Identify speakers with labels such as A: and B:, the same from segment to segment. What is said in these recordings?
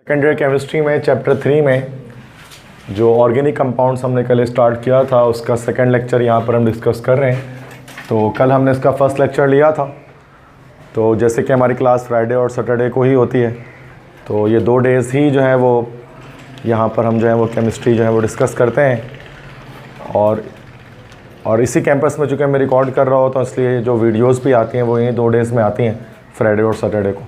A: Second year chemistry में chapter 3 में जो ऑर्गेनिक कंपाउंड्स हमने कल स्टार्ट किया था उसका सेकंड लेक्चर यहाँ पर हम डिस्कस कर रहे हैं। तो कल हमने इसका फर्स्ट लेक्चर लिया था। तो जैसे कि हमारी क्लास फ्राइडे और सैटरडे को ही होती है, तो ये 2 डेज़ ही जो है वो यहाँ पर हम जो है वो केमिस्ट्री जो है वो डिस्कस करते हैं। और इसी कैंपस में चूँकि मैं रिकॉर्ड कर रहा हूँ तो इसलिए जो वीडियोस भी आती हैं वो यही 2 डेज़ में आती हैं, फ्राइडे और सैटरडे को।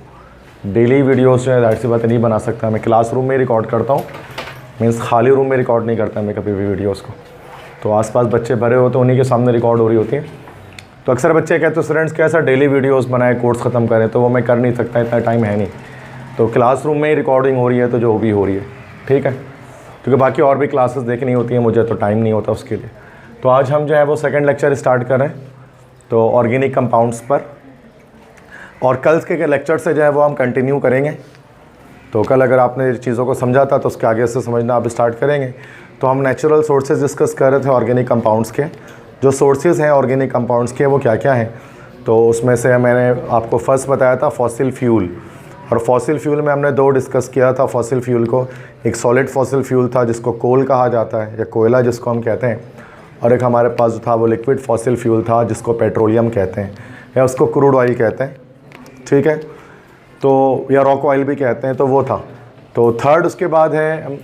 A: डेली वीडियोस जो है जाहिर सी बात नहीं बना सकता, मैं क्लासरूम में रिकॉर्ड करता हूँ, मीन्स खाली रूम में रिकॉर्ड नहीं करता मैं कभी भी वीडियोस को। तो आसपास बच्चे भरे हो तो उन्हीं के सामने रिकॉर्ड हो रही होती है। तो अक्सर बच्चे कहते हैं स्टूडेंट्स कैसा डेली वीडियोस बनाए, कोर्स ख़त्म करें, तो वो मैं कर नहीं सकता, इतना टाइम है नहीं। तो क्लासरूम में ही रिकॉर्डिंग हो रही है तो जो भी हो रही है, ठीक है, क्योंकि बाकी और भी क्लासेस देखनी होती हैं मुझे, तो टाइम नहीं होता उसके लिए। तो आज हम जो है वो सेकंड लेक्चर स्टार्ट कर रहे हैं, तो ऑर्गेनिक कंपाउंड्स पर, और कल के लेक्चर से जो है वो हम कंटिन्यू करेंगे। तो कल अगर आपने चीज़ों को समझा था तो उसके आगे से समझना आप स्टार्ट करेंगे। तो हम नेचुरल सोर्सेज डिस्कस कर रहे थे ऑर्गेनिक कंपाउंड्स के, जो सोर्सेज हैं ऑर्गेनिक कंपाउंड्स के वो क्या क्या हैं। तो उसमें से मैंने आपको फर्स्ट बताया था फॉसिल फ्यूल, और फॉसिल फ्यूल में हमने 2 डिस्कस किया था फॉसिल फ्यूल को। एक सॉलिड फॉसिल फ्यूल था जिसको कोल कहा जाता है या कोयला जिसको हम कहते हैं, और एक हमारे पास जो था वो लिक्विड फॉसिल फ्यूल था जिसको पेट्रोलियम कहते हैं या उसको क्रूड ऑयल कहते हैं, ठीक है, तो या रॉक ऑयल भी कहते हैं, तो वो था। तो थर्ड उसके बाद है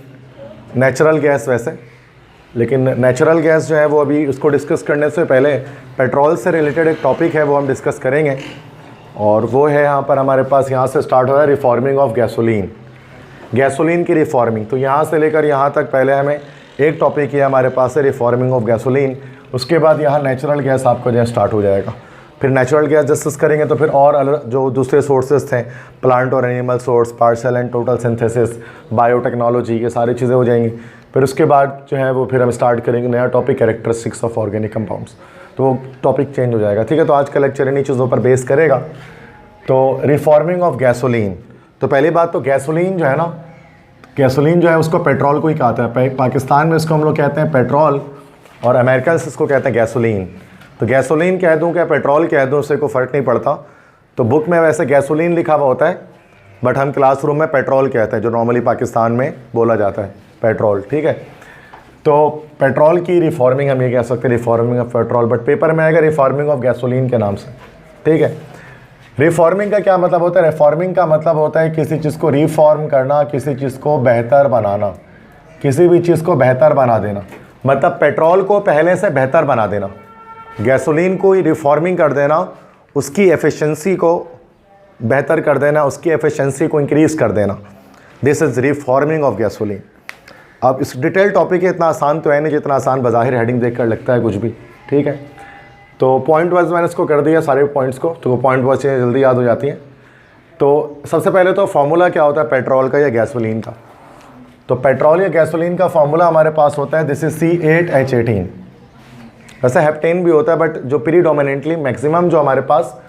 A: नेचुरल गैस। वैसे लेकिन नेचुरल गैस जो है वो अभी उसको डिस्कस करने से पहले पेट्रोल से रिलेटेड एक टॉपिक है वो हम डिस्कस करेंगे, और वो है यहाँ पर हमारे पास यहाँ से स्टार्ट हो रहा है रिफॉर्मिंग ऑफ गैसोलीन, गैसोलीन की रिफॉर्मिंग। तो यहाँ से लेकर यहाँ तक पहले हमें एक टॉपिक है हमारे पास है रिफॉर्मिंग ऑफ गैसोलीन। उसके बाद यहाँ नेचुरल गैस आपको जो है स्टार्ट हो जाएगा। फिर नेचुरल गैस डिस्कस करेंगे तो फिर और अलग जो दूसरे सोर्सेज थे, प्लांट और animal source, partial and total synthesis, biotechnology, ये सारी चीज़ें हो जाएंगी। फिर उसके बाद जो है वो फिर हम स्टार्ट करेंगे नया topic characteristics of organic compounds, तो वो टॉपिक चेंज हो जाएगा, ठीक है। तो आज का लेक्चर इन्हीं चीज़ों पर बेस करेगा। तो रिफॉर्मिंग ऑफ गैसोलीन, तो पहली बात तो गैसोलीन जो है ना, गैसोलीन जो है उसको पेट्रोल को ही कहता है। पाकिस्तान में इसको हम लोग कहते हैं पेट्रोल, और अमेरिकन इसको कहते हैं गैसोलीन। तो गैसोलीन कह दूं क्या पेट्रोल कह दूं उससे कोई फ़र्क नहीं पड़ता। तो बुक में वैसे गैसोलीन लिखा हुआ होता है, बट हम क्लासरूम में पेट्रोल कहते हैं, जो नॉर्मली पाकिस्तान में बोला जाता है पेट्रोल, ठीक है। तो पेट्रोल की रिफॉर्मिंग हम ये कह सकते हैं, reforming of petrol, but paper में आएगा रिफॉर्मिंग ऑफ गैसोलीन के नाम से, ठीक है। रिफॉर्मिंग का क्या मतलब होता है? रिफॉर्मिंग का मतलब होता है किसी चीज़ को रिफॉर्म करना, किसी चीज़ को बेहतर बनाना, किसी भी चीज़ को बेहतर बना देना, मतलब पेट्रोल को पहले से बेहतर बना देना, गैसोलीन को रिफॉर्मिंग कर देना, उसकी एफिशिएंसी को बेहतर कर देना, उसकी एफिशिएंसी को इंक्रीज़ कर देना। This is reforming of gasoline. अब इस डिटेल टॉपिक है, इतना आसान तो है नहीं जितना आसान बाज़ाहिर हेडिंग देखकर लगता है कुछ भी, ठीक है। तो पॉइंट वाइज मैंने इसको कर दिया सारे पॉइंट्स को, तो वो पॉइंट वाइज चीज़ें जल्दी याद हो जाती हैं। तो सबसे पहले तो फार्मूला क्या होता है पेट्रोल का या गैसोलीन का? तो पेट्रोल या गैसोलीन का फार्मूला हमारे पास होता है दिस इज C8H18। वैसे हेप्टेन भी होता है, बट जो प्रीडोमिनेंटली मैक्सिमम जो हमारे पास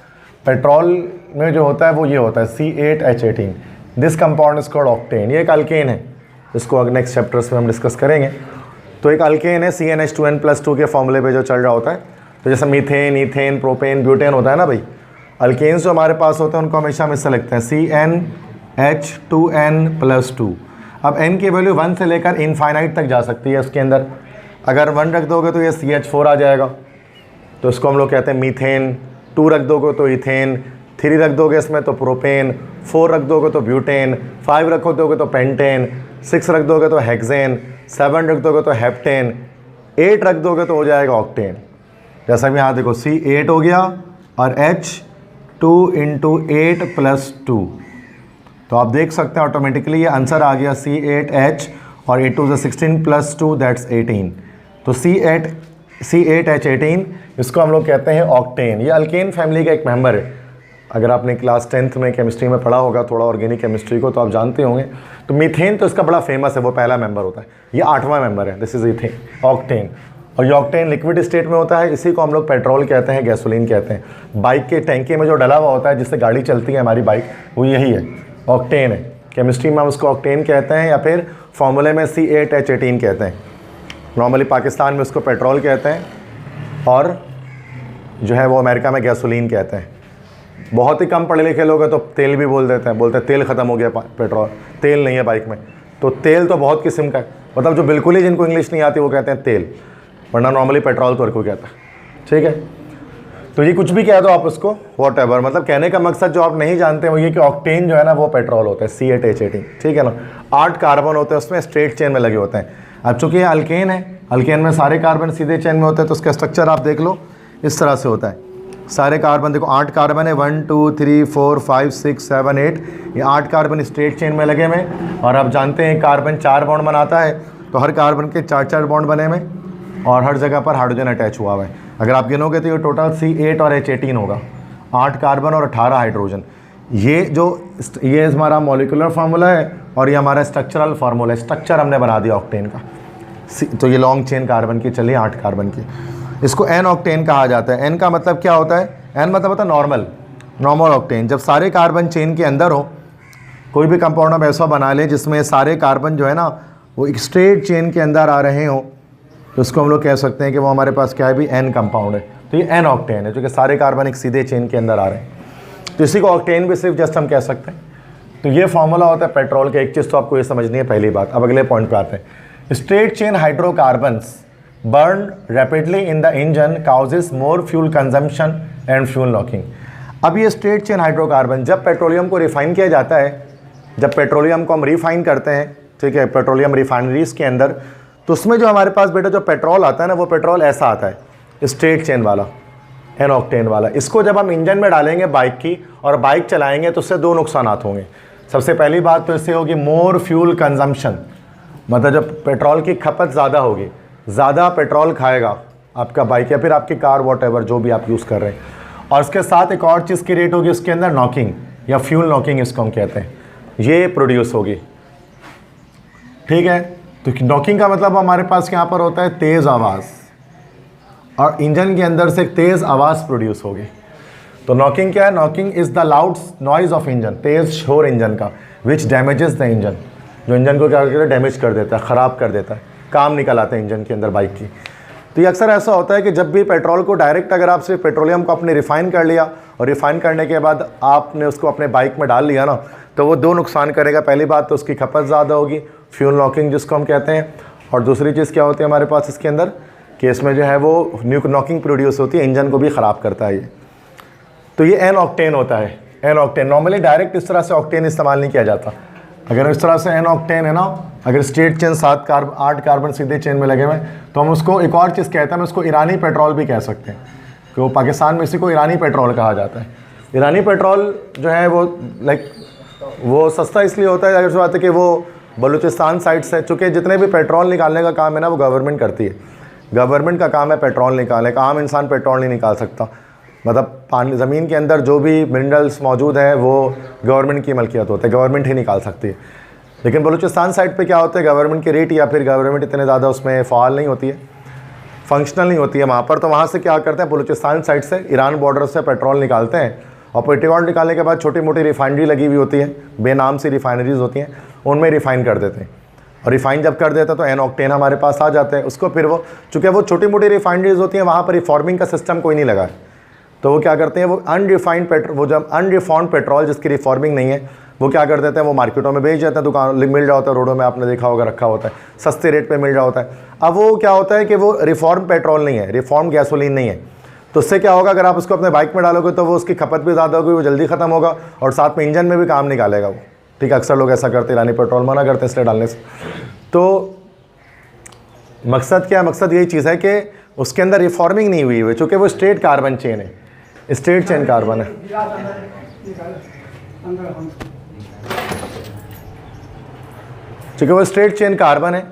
A: पेट्रोल में जो होता है वो ये होता है C8H18। This compound is called octane. ये एक अल्केन है, इसको नेक्स्ट चैप्टर्स में हम डिस्कस करेंगे। तो एक अल्केन है CnH2n+2 के फॉर्मूले पे जो चल रहा होता है। तो जैसे मीथेन, ईथेन, प्रोपेन, ब्यूटेन होता है ना भाई, अल्केन्स जो हमारे पास होते हैं उनको हमेशा हम इससे लिखते हैं CnH2n+2। अब n की वैल्यू 1 से लेकर इनफाइनाइट तक जा सकती है उसके अंदर। अगर 1 रख दोगे तो ये CH4 आ जाएगा, तो इसको हम लोग कहते हैं मीथेन। 2 रख दोगे तो ईथेन, 3 रख दोगे इसमें तो प्रोपेन, 4 रख दोगे तो ब्यूटेन, 5 रख दोगे तो पेंटेन, 6 रख दोगे तो हेक्सेन, 7 रख दोगे तो हेप्टेन, 8 रख दोगे तो हो जाएगा ऑक्टेन। जैसा भी यहाँ देखो C8 हो गया और H2 × 8+2, तो आप देख सकते हैं ऑटोमेटिकली ये आंसर आ गया C8H और 8 2 16+2 दैट्स 18। तो C8H18 इसको हम लोग कहते हैं ऑक्टेन। ये अल्केन फैमिली का एक मेंबर है। अगर आपने क्लास 10th में केमिस्ट्री में पढ़ा होगा थोड़ा ऑर्गेनिक केमिस्ट्री को, तो आप जानते होंगे। तो मीथेन तो इसका बड़ा फेमस है, वो पहला मेंबर होता है, ये 8वां मेंबर है, दिस इज इथेन, ऑक्टेन। और ये ऑक्टेन लिक्विड स्टेट में होता है, इसी को हम लोग पेट्रोल कहते हैं, गैसोलीन कहते हैं। बाइक के टैंकी में जो डला हुआ होता है जिससे गाड़ी चलती है हमारी बाइक, वो यही है, ऑक्टेन है। केमिस्ट्री में हम उसको ऑक्टेन कहते हैं, या फिर फॉर्मूले में C8H18 कहते हैं। नॉर्मली पाकिस्तान में उसको पेट्रोल कहते हैं, और जो है वो अमेरिका में गैसोलीन कहते हैं। बहुत ही कम पढ़े लिखे लोग हैं तो तेल भी बोल देते हैं, बोलते हैं तेल ख़त्म हो गया, पेट्रोल तेल नहीं है बाइक में। तो तेल तो बहुत किस्म का है, मतलब जो बिल्कुल ही जिनको इंग्लिश नहीं आती वो कहते हैं तेल, वरना नॉर्मली पेट्रोल तो हर कोई कहता है, ठीक है। तो ये कुछ भी कह दो आप उसको, वॉट एवर, मतलब कहने का मकसद जो आप नहीं जानते वो ये कि ऑक्टेन जो है ना वो पेट्रोल होता है, C8H18, ठीक है ना। 8 कार्बन होते हैं उसमें, स्ट्रेट चेन में लगे होते हैं। अब चूंकि ये अल्केन है, अल्केन में सारे कार्बन सीधे चेन में होते हैं, तो उसका स्ट्रक्चर आप देख लो इस तरह से होता है। सारे कार्बन देखो 8 कार्बन है, 1 2 3 4 5 6 7 8, ये 8 कार्बन स्ट्रेट चेन में लगे हुए। और आप जानते हैं कार्बन 4 बॉन्ड बनाता है, तो हर कार्बन के 4 बॉन्ड बने हुए और हर जगह पर हाइड्रोजन अटैच हुआ हुआ है। अगर आप गिनोगे तो ये टोटल C8 और H18 होगा, 8 कार्बन और 18 हाइड्रोजन। ये हमारा मॉलिक्यूलर फार्मूला है और ये हमारा स्ट्रक्चरल फार्मूला है, स्ट्रक्चर हमने बना दिया ऑक्टेन का। तो ये लॉन्ग चेन कार्बन की चलिए 8 कार्बन की, इसको N ऑक्टेन कहा जाता है। N का मतलब क्या होता है? N मतलब होता है नॉर्मल ऑक्टेन। जब सारे कार्बन चेन के अंदर हो, कोई भी कंपाउंड आप ऐसा बना लें जिसमें सारे कार्बन जो है ना वो एक स्ट्रेट चेन के अंदर आ रहे हो, तो उसको हम लोग कह सकते हैं कि वो हमारे पास क्या है भी N कंपाउंड है। तो ये N ऑक्टेन है, जो कि सारे कार्बन एक सीधे चेन के अंदर आ रहे हैं, तो इसी को ऑक्टेन भी सिर्फ जस्ट हम कह सकते हैं। तो ये फॉर्मूला होता है पेट्रोल का। एक चीज़ तो आपको ये समझनी है पहली बात। अब अगले पॉइंट पे आते हैं। Straight chain hydrocarbons burn rapidly in the engine causes more fuel consumption and fuel knocking. अब ये स्ट्रेट चेन हाइड्रोकार्बन, जब पेट्रोलियम को रिफाइन किया जाता है, जब पेट्रोलियम को हम रिफाइन करते हैं, ठीक है, पेट्रोलियम रिफाइनरीज के अंदर, तो उसमें जो हमारे पास बेटा जो पेट्रोल आता है ना, वो पेट्रोल ऐसा आता है स्ट्रेट चेन वाला, N ऑक्टेन वाला। इसको जब हम इंजन में डालेंगे बाइक की और बाइक चलाएंगे तो उससे 2 नुकसानात होंगे। सबसे पहली बात तो इससे होगी मोर फ्यूल कंजम्पशन, मतलब जब पेट्रोल की खपत ज़्यादा होगी, ज़्यादा पेट्रोल खाएगा आपका बाइक या फिर आपकी कार, वॉट एवर जो भी आप यूज़ कर रहे हैं। और उसके साथ एक और चीज़ की रेट होगी उसके अंदर, नॉकिंग या फ्यूल नॉकिंग इसको हम कहते हैं, ये प्रोड्यूस होगी, ठीक है। तो नॉकिंग का मतलब हमारे पास यहाँ पर होता है तेज़ आवाज़, और इंजन के अंदर से एक तेज़ आवाज़ प्रोड्यूस होगी। तो नॉकिंग क्या है? Knocking is the loud noise of engine, तेज़ शोर इंजन का, विच डैमेजेस द इंजन, जो इंजन को क्या करता है? डैमेज कर देता है, ख़राब कर देता है, काम निकल आता है इंजन के अंदर बाइक की। तो ये अक्सर ऐसा होता है कि जब भी पेट्रोल को डायरेक्ट, अगर आप सिर्फ पेट्रोलियम को आपने रिफ़ाइन कर लिया और रिफ़ाइन करने के बाद आपने उसको अपने बाइक में डाल लिया ना, तो वो 2 नुकसान करेगा। पहली बात तो उसकी खपत ज़्यादा होगी, फ्यूल नॉकिंग जिसको हम कहते हैं, और दूसरी चीज़ क्या होती है हमारे पास इसके अंदर कि इसमें जो है वो न्यू नॉकिंग प्रोड्यूस होती है, इंजन को भी ख़राब करता है ये। तो ये N ऑक्टेन होता है, N ऑक्टेन। नॉर्मली डायरेक्ट इस तरह से ऑक्टेन इस्तेमाल नहीं किया जाता। अगर इस तरह से N ऑक्टेन है ना, अगर स्ट्रेट चेन 8 कार्बन सीधे चेन में लगे हुए तो हम उसको एक और चीज़ कहते हैं, हम उसको ईरानी पेट्रोल भी कह सकते हैं, कि वो पाकिस्तान में इसी को ईरानी पेट्रोल कहा जाता है। ईरानी पेट्रोल जो है वो वो सस्ता इसलिए होता है, अगर बात है कि वो बलूचिस्तान साइड से, चूँकि जितने भी पेट्रोल निकालने का काम है ना वो गवर्नमेंट करती है, गवर्नमेंट का काम है पेट्रोल निकालने का। आम इंसान पेट्रोल नहीं निकाल सकता, मतलब पानी ज़मीन के अंदर जो भी मिनरल्स मौजूद हैं वो गवर्नमेंट की मलकियत होता है, गवर्नमेंट ही निकाल सकती है। लेकिन बलूचिस्तान साइड पे क्या होता है, गवर्नमेंट की रेट या फिर गवर्नमेंट इतने ज़्यादा उसमें फ़ाल नहीं होती है, फंक्शनल नहीं होती है वहाँ पर। तो वहाँ से क्या करते हैं, बलूचिस्तान साइड से ईरान बॉर्डर से पेट्रोल निकालते हैं, और पेट्रोल निकालने के बाद छोटी मोटी रिफाइनरी लगी हुई होती है, बेनाम सी रिफाइनरीज होती हैं, उनमें रिफ़ाइन कर देते हैं। और रिफ़ाइन जब कर देते हैं तो N ऑक्टेन हमारे पास आ जाते हैं। उसको फिर वो, चूँकि वो छोटी मोटी रिफाइनरीज होती हैं, वहाँ पर रिफॉर्मिंग का सिस्टम कोई नहीं लगा है, तो वो क्या करते हैं, वो अनरिफाइंड पेट्रोल, वो जब अनरिफॉर्म्ड पेट्रोल जिसकी रिफॉर्मिंग नहीं है, वो क्या कर देते हैं, वो मार्केटों में बेच देते हैं, दुकान मिल रहा होता है, रोडों में आपने देखा होगा रखा होता है, सस्ते रेट पे मिल रहा होता है। अब वो क्या होता है कि वो रिफॉर्म पेट्रोल नहीं है, रिफॉर्म गैसोलीन नहीं है, तो उससे क्या होगा, अगर आप उसको अपने बाइक में डालोगे तो वो उसकी खपत भी ज़्यादा होगी, वो जल्दी ख़त्म होगा और साथ में इंजन में भी काम निकालेगा वो, ठीक है। अक्सर लोग ऐसा करते हैं, ईरानी पेट्रोल मना करते हैं इसलिए डालने से। तो मकसद क्या है, मकसद यही चीज़ है कि उसके अंदर रिफॉर्मिंग नहीं हुई है, चूँकि वो स्ट्रेट कार्बन चेन है, स्ट्रेट चेन कार्बन है। चूँकि वो स्ट्रेट चेन कार्बन है,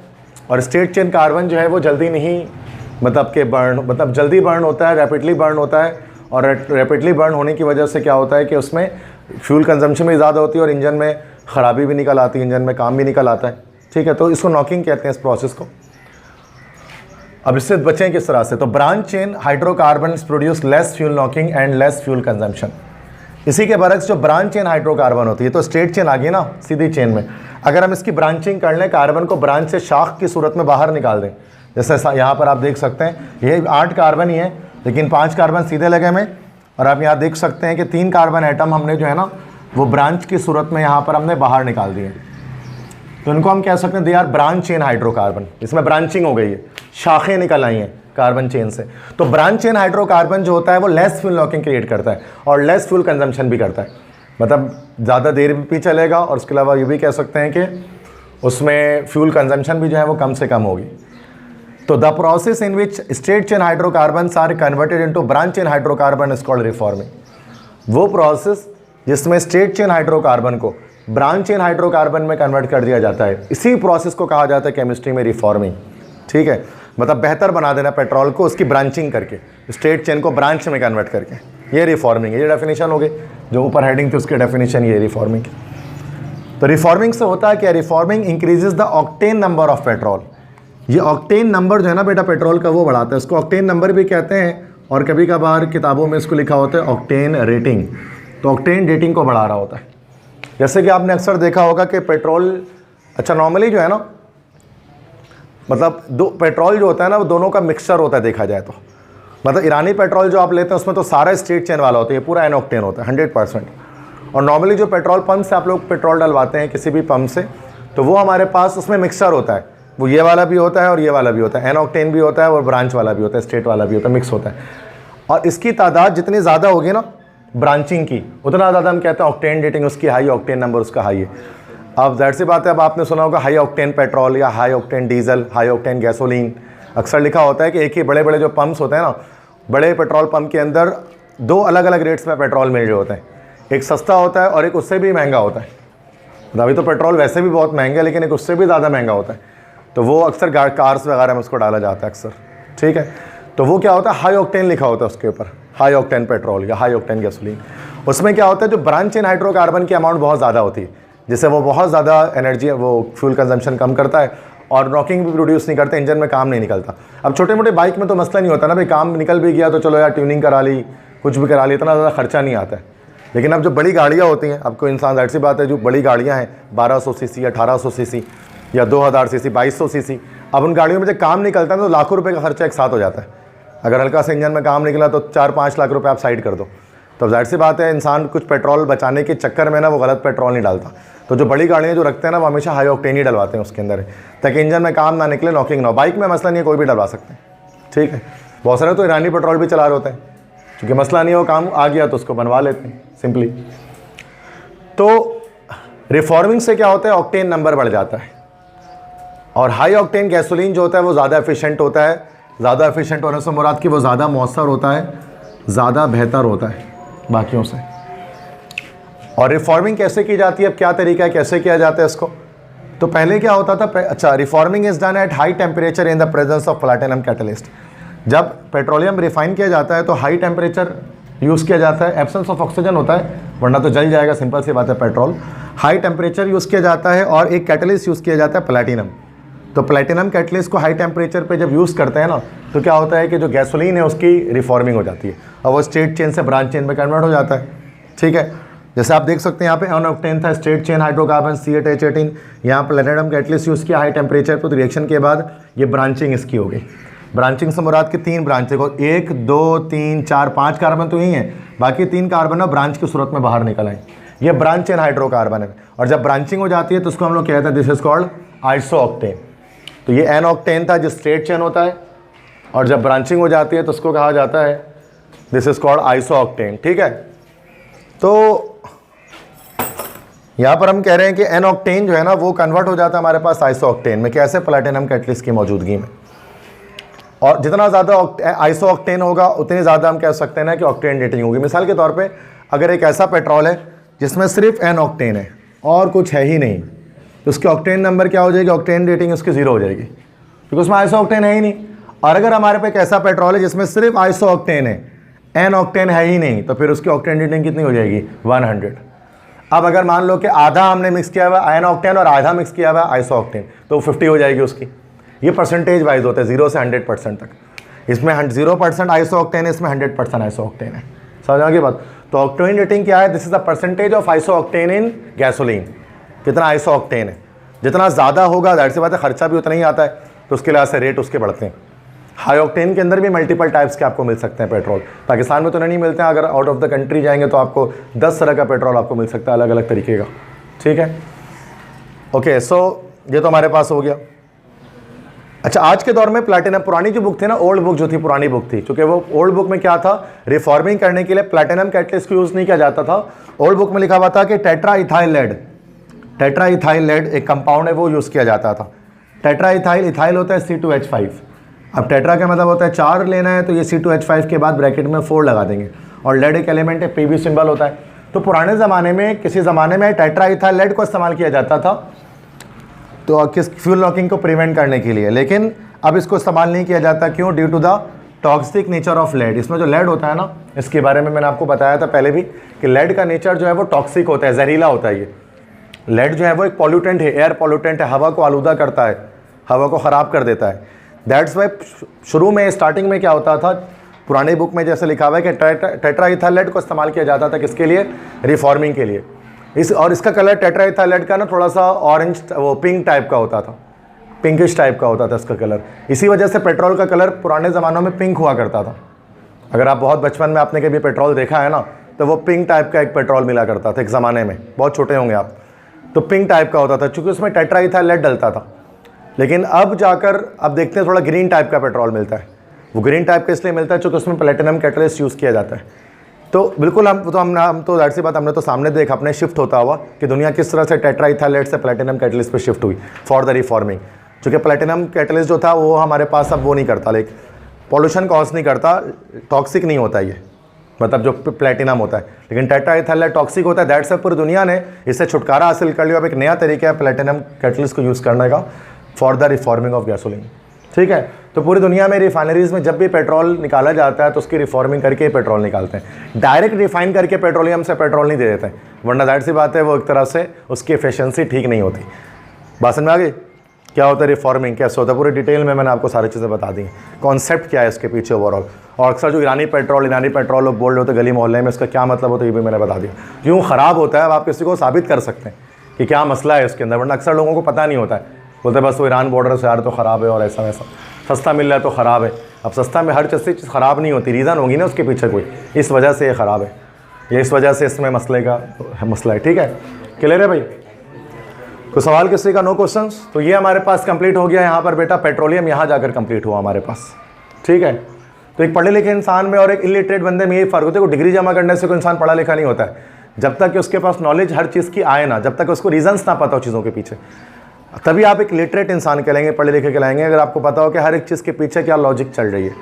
A: और स्ट्रेट चेन कार्बन जो है वो जल्दी नहीं, मतलब कि बर्न, मतलब जल्दी बर्न होता है, रैपिडली बर्न होता है, और रैपिडली बर्न होने की वजह से क्या होता है कि उसमें फ्यूल कंजम्पशन भी ज़्यादा होती है और इंजन में ख़राबी भी निकल आती है, इंजन में काम भी निकल आता है, ठीक है। तो इसको नॉकिंग कहते हैं इस प्रोसेस को। अब इससे बचें किस तरह से, तो branch chain hydrocarbons produce less fuel knocking and less fuel consumption. इसी के बरक्स जो ब्रांच चेन हाइड्रोकार्बन होती है, तो स्ट्रेट चेन आ गई ना सीधी चेन में, अगर हम इसकी ब्रांचिंग कर लें, कार्बन को ब्रांच से शाख की सूरत में बाहर निकाल दें, जैसे यहाँ पर आप देख सकते हैं ये 8 कार्बन ही है, लेकिन 5 कार्बन सीधे लगे में और आप यहाँ देख सकते हैं कि 3 कार्बन एटम हमने जो है ना वो ब्रांच की सूरत में यहाँ पर हमने बाहर निकाल दिए। तो इनको हम कह सकते हैं they are branch chain hydrocarbon. इसमें ब्रांचिंग हो गई है, शाखें निकल आई हैं कार्बन चेन से। तो ब्रांच चेन हाइड्रोकार्बन जो होता है वो लेस फ्यूल लॉकिंग क्रिएट करता है और लेस फ्यूल कंजम्पशन भी करता है, मतलब ज़्यादा देर भी चलेगा। और उसके अलावा ये भी कह सकते हैं कि उसमें फ्यूल कंजम्पशन भी जो है वो कम से कम होगी। तो the process in which straight chain hydrocarbon are converted into branch chain hydrocarbon is called reforming. वो प्रोसेस जिसमें स्ट्रेट चेन हाइड्रोकार्बन को ब्रांच चेन हाइड्रोकार्बन में कन्वर्ट कर दिया जाता है, इसी प्रोसेस को कहा जाता है केमिस्ट्री में रिफॉर्मिंग। ठीक है, मतलब बेहतर बना देना पेट्रोल को उसकी ब्रांचिंग करके, स्ट्रेट चेन को ब्रांच में कन्वर्ट करके, ये रिफॉर्मिंग है। ये डेफिनेशन हो गई, जो ऊपर हेडिंग थी उसकी डेफिनेशन ये रिफॉर्मिंग। तो रिफॉर्मिंग से होता है क्या, reforming increases the octane number of petrol. ये ऑक्टेन नंबर जो है ना बेटा पेट्रोल का वो बढ़ाता है, इसको ऑक्टेन नंबर भी कहते हैं और कभी कभार किताबों में इसको लिखा होता है ऑक्टेन रेटिंग। तो ऑक्टेन रेटिंग को बढ़ा रहा होता है। जैसे कि आपने अक्सर देखा होगा कि पेट्रोल, अच्छा नॉर्मली जो है ना मतलब दो पेट्रोल जो होता है ना वो दोनों का मिक्सचर होता है देखा जाए तो। मतलब ईरानी पेट्रोल जो आप लेते हैं उसमें तो सारा स्ट्रेट चेन वाला होता है, ये पूरा एन ऑक्टेन होता है 100%। और नॉर्मली जो पेट्रोल पंप से आप लोग पेट्रोल डलवाते हैं किसी भी पंप से, तो वो हमारे पास उसमें मिक्सचर होता है, वो ये वाला भी होता है और ये वाला भी होता है, एन ऑक्टेन भी होता है और ब्रांच वाला भी होता है, स्ट्रेट वाला भी होता है, मिक्स होता है। और इसकी तादाद जितनी ज़्यादा होगी ना ब्रांचिंग की, उतना ज़्यादा हम कहते हैं ऑक्टेन रेटिंग उसकी हाई, ऑक्टेन नंबर उसका हाई है। अब ज़ाहिर सी बात है, अब आपने सुना होगा हाई ऑक्टेन पेट्रोल या high octane diesel, high octane gasoline. अक्सर लिखा होता है कि एक ही बड़े बड़े जो पंप्स होते हैं ना, बड़े पेट्रोल पंप के अंदर 2 अलग अलग रेट्स में पेट्रोल मिल रहे होते हैं, एक सस्ता होता है और एक उससे भी महंगा होता है। अभी तो पेट्रोल वैसे भी बहुत महंगा है, लेकिन एक उससे भी ज़्यादा महंगा होता है। तो वो अक्सर कार्स वगैरह में उसको डाला जाता है अक्सर। ठीक है, तो वो क्या होता है, हाई ऑक्टेन लिखा होता है उसके ऊपर, हाई ऑक्टेन पेट्रोल या हाई ऑक्टेन गैसोलीन। उसमें क्या होता है, जो ब्रांच चेन हाइड्रोकार्बन की अमाउंट बहुत ज़्यादा होती है, जिससे वो बहुत ज़्यादा एनर्जी, वो फ्यूल कंजम्पशन कम करता है और नॉकिंग भी प्रोड्यूस नहीं करता, इंजन में काम नहीं निकलता। अब छोटे मोटे बाइक में तो मसला नहीं होता ना भाई, काम निकल भी गया तो चलो यार ट्यूनिंग करा ली, कुछ भी करा ली, इतना ज़्यादा खर्चा नहीं आता है। लेकिन अब जो बड़ी गाड़ियाँ होती हैं, आपको इंसान जाहिर सी बात है जो बड़ी गाड़ियाँ हैं 1200 सीसी, 1800 सीसी या 2000 सीसी, 2200 सीसी, अब उन गाड़ियों में जब काम निकलता है तो लाखों रुपये का खर्चा एक साथ हो जाता है। अगर हल्का सा इंजन में काम निकला तो 4-5 लाख रुपये आप साइड कर दो। तो जाहिर सी बात है इंसान कुछ पेट्रोल बचाने के चक्कर में ना वो गलत पेट्रोल नहीं डालता। तो जो बड़ी गाड़ियाँ जो रखते हैं ना वो हमेशा हाई ऑक्टेन ही डलवाते हैं उसके अंदर, ताकि इंजन में काम ना निकले, नॉकिंग ना हो। बाइक में मसला नहीं है, कोई भी डलवा सकते हैं। ठीक है, बहुत सारे तो ईरानी पेट्रोल भी चला रहे होते हैं, क्योंकि मसला नहीं है, वो काम आ गया तो उसको बनवा लेते हैं सिंपली। तो रिफॉर्मिंग से क्या होता है, ऑक्टेन नंबर बढ़ जाता है और हाई ऑक्टेन गैसोलीन जो होता है वो ज़्यादा एफिशिएंट होता है। ज़्यादा एफिशिएंट होने से मुराद कि वो ज़्यादा मौसर होता है, ज़्यादा बेहतर होता है बाकियों से। और रिफॉर्मिंग कैसे की जाती है, अब क्या तरीका है, कैसे किया जाता है इसको। तो पहले क्या होता था, अच्छा reforming is done at high temperature in the presence of platinum catalyst. जब पेट्रोलियम रिफाइन किया जाता है तो हाई टेम्परेचर यूज़ किया जाता है, एब्सेंस ऑफ ऑक्सीजन होता है वरना तो जल जाएगा, सिंपल सी बात है पेट्रोल। हाई टेम्परेचर यूज़ किया जाता है और एक कैटलिस्ट यूज़ किया जाता है प्लैटिनम। तो प्लैटिनम कैटलिस्ट को हाई टेम्परेचर पे जब यूज़ करते हैं ना तो क्या होता है कि जो गैसोलीन है उसकी रिफॉर्मिंग हो जाती है और वो स्ट्रेट चेन से ब्रांच चेन में कन्वर्ट हो जाता है। ठीक है, जैसे आप देख सकते हैं यहाँ पे एन ऑक्टेन था, स्ट्रेट चेन हाइड्रोकार्बन C8H18, यहाँ प्लैटिनम कैटलिस्ट यूज़ किया हाई टेम्परेचर पर, तो रिएक्शन के बाद ये ब्रांचिंग इसकी हो गई। ब्रांचिंग से मुराद की 3 ब्रांच है, 1 2 3 4 5 कार्बन तो यही है, बाकी 3 कार्बन ना ब्रांच की सूरत में बाहर निकल आए, ये ब्रांच चेन हाइड्रोकार्बन है। और जब ब्रांचिंग हो जाती है तो उसको हम लोग कहते हैं this is called iso octane. तो ये एन ऑक्टेन था जो स्ट्रेट चेन होता है और जब ब्रांचिंग हो जाती है तो उसको कहा जाता है this is called iso octane. ठीक है, तो यहाँ पर हम कह रहे हैं कि एन ऑक्टेन जो है ना वो कन्वर्ट हो जाता है हमारे पास आइसो ऑक्टेन में, कैसे, प्लैटिनम कैटलिस्ट की मौजूदगी में। और जितना ज़्यादा आइसो ऑक्टेन होगा उतनी ज़्यादा हम कह सकते हैं ना कि ऑक्टेन रेटिंग होगी। मिसाल के तौर पे अगर एक ऐसा पेट्रोल है जिसमें सिर्फ एन ऑक्टेन है और कुछ है ही नहीं, तो उसकी ऑक्टेन नंबर क्या हो जाएगी, ऑक्टेन रेटिंग उसकी 0 हो जाएगी, क्योंकि उसमें आइसो ऑक्टेन है ही नहीं। और अगर हमारे पे एक ऐसा पेट्रोल है जिसमें सिर्फ आइसो ऑक्टेन है, एन ऑक्टेन है ही नहीं, तो फिर उसकी ऑक्टेन रेटिंग कितनी हो जाएगी, 100। अब अगर मान लो कि आधा हमने मिक्स किया हुआ एन ऑक्टेन और आधा मिक्स किया हुआ आइसो ऑक्टेन, तो 50 हो जाएगी उसकी। ये परसेंटेज वाइज होता है 0 से 100% तक। इसमें 0% आइसो ऑक्टेन है, इसमें 100% आइसो ऑक्टेन है। समझ आ गई बात। तो ऑक्टेन रेटिंग क्या है, this is the percentage of iso octane in gasoline, कितना आइसो ऑक्टेन है। जितना ज़्यादा होगा जाहिर सी बात है खर्चा भी उतना ही आता है, तो उसके लिहाज से रेट उसके बढ़ते हैं। हाई ऑक्टेन के अंदर भी मल्टीपल टाइप्स के आपको मिल सकते हैं पेट्रोल। पाकिस्तान में तो नहीं मिलते हैं, अगर आउट ऑफ द कंट्री जाएंगे तो आपको 10 तरह का पेट्रोल आपको मिल सकता है, अलग अलग तरीके का। ठीक है, ओके, सो ये तो हमारे पास हो गया। अच्छा, आज के दौर में प्लैटिनम, पुरानी जो बुक थी ना, ओल्ड बुक जो थी, पुरानी बुक थी, क्योंकि वो ओल्ड बुक में क्या था, रिफॉर्मिंग करने के लिए प्लैटिनम कैटलिस्ट को यूज़ नहीं किया जाता था। ओल्ड बुक में लिखा हुआ था कि टेट्रा इथाइल लेड एक कंपाउंड है, वो यूज़ किया जाता था। टेट्रा इथाइल होता है C2H5। अब टेट्रा का मतलब होता है 4 लेना है, तो ये C2H5 के बाद ब्रैकेट में 4 लगा देंगे, और लेड एक एलिमेंट है, Pb सिंबल होता है। तो पुराने ज़माने में, किसी ज़माने में टेट्रा इथाइल लेड को इस्तेमाल किया जाता था, तो किस फ्यूल लॉकिंग को प्रिवेंट करने के लिए, लेकिन अब इसको इस्तेमाल नहीं किया जाता। क्यों? Due to the toxic nature of lead. इसमें जो लेड होता है ना, इसके बारे में मैंने आपको बताया था पहले भी कि लेड का नेचर जो है वो टॉक्सिक होता है, जहरीला होता है। ये लेड जो है वो एक पॉल्यूटेंट है, एयर पॉल्यूटेंट है, हवा को आलूदा करता है, हवा को ख़राब कर देता है। दैट्स वाई शुरू में, स्टार्टिंग में क्या होता था, पुरानी बुक में जैसे लिखा हुआ है कि टेट्रा इथाइल लेड को इस्तेमाल किया जाता था, किसके लिए? रिफॉर्मिंग के लिए। और इसका कलर टेट्रा इथाइल लेड का ना थोड़ा सा ऑरेंज, वो पिंक टाइप का होता था, पिंकिश टाइप का होता था इसका कलर। इसी वजह से पेट्रोल का कलर पुराने ज़मानों में पिंक हुआ करता था। अगर आप बहुत बचपन में आपने कभी पेट्रोल देखा है ना, तो वो पिंक टाइप का एक पेट्रोल मिला करता था एक ज़माने में, बहुत छोटे होंगे आप, तो पिंक टाइप का होता था, चूँकि उसमें टेट्रा इथाइल लेड डलता था। लेकिन अब जाकर अब देखते हैं थोड़ा ग्रीन टाइप का पेट्रोल मिलता है। वो ग्रीन टाइप का इसलिए मिलता है क्योंकि उसमें प्लेटिनम कैटलिस्ट यूज़ किया जाता है। तो बिल्कुल हम तो जाहिर सी बात, हमने तो सामने देखा अपने शिफ्ट होता हुआ कि दुनिया किस तरह से टेट्रा इथाइल लेड से प्लेटिनम कैटलिस्ट पे शिफ्ट हुई फॉर द रिफॉर्मिंग। चूँकि प्लेटिनम कैटलिस्ट जो था वो हमारे पास अब वो नहीं करता, लेकिन पॉल्यूशन कॉज नहीं करता, टॉक्सिक नहीं होता ये, मतलब जो प्लेटिनम होता है, लेकिन टेट्रा इथाइल लेड टॉक्सिक होता है। दैट्स पूरी दुनिया ने इससे छुटकारा हासिल कर लिया। अब एक नया तरीका है प्लेटिनम कैटलिस्ट को यूज़ करने का for the reforming of gasoline. ठीक है, तो पूरी दुनिया में रिफाइनरीज में जब भी पेट्रोल निकाला जाता है तो उसकी रिफॉर्मिंग करके ही पेट्रोल निकालते हैं। डायरेक्ट रिफाइन करके पेट्रोलियम से पेट्रोल नहीं दे देते, वरना जाहिर सी बात है वो एक तरह से उसकी एफिशिएंसी ठीक नहीं होती। बात समझ में आ गई? क्या होता है रिफॉर्मिंग, कैसे होता है, पूरी डिटेल में मैंने आपको सारी चीज़ें बता दी, कॉन्सेप्ट क्या है इसके पीछे ओवरऑल। और अक्सर जो ईरानी पेट्रोल लोग बोल रहे होते गली मोहल्ले में, इसका क्या मतलब होता है ये भी मैंने बता दिया। क्यों ख़राब होता है, अब आप किसी को साबित कर सकते हैं कि क्या मसला है इसके अंदर, वरना अक्सर लोगों को पता नहीं होता है, बोलते बस वो ईरान बॉर्डर से यार तो ख़राब है और ऐसा वैसा, सस्ता मिल रहा है तो ख़राब है। अब सस्ता में हर चीज़ ख़राब नहीं होती, रीज़न होगी ना उसके पीछे कोई, इस वजह से ये ख़राब है, ये इस वजह से इसमें मसले का मसला है। ठीक है, क्लियर है भाई? तो सवाल किसी का? No questions. तो ये हमारे पास कंप्लीट हो गया यहाँ पर बेटा, पेट्रोलियम यहाँ जाकर कंप्लीट हुआ हमारे पास। ठीक है, तो एक पढ़े लिखे इंसान में और एक इलिटरेट बंदे में यही फ़र्क होता है। को डिग्री जमा करने से कोई इंसान पढ़ा लिखा नहीं होता है, जब तक कि उसके पास नॉलेज हर चीज़ की आए ना, जब तक उसको रीजंस ना पता हो चीज़ों के पीछे, तभी आप एक लिटरेट इंसान कहलाएंगे, पढ़े लिखे कहलाएंगे। अगर आपको पता हो कि हर एक चीज़ के पीछे क्या लॉजिक चल रही है,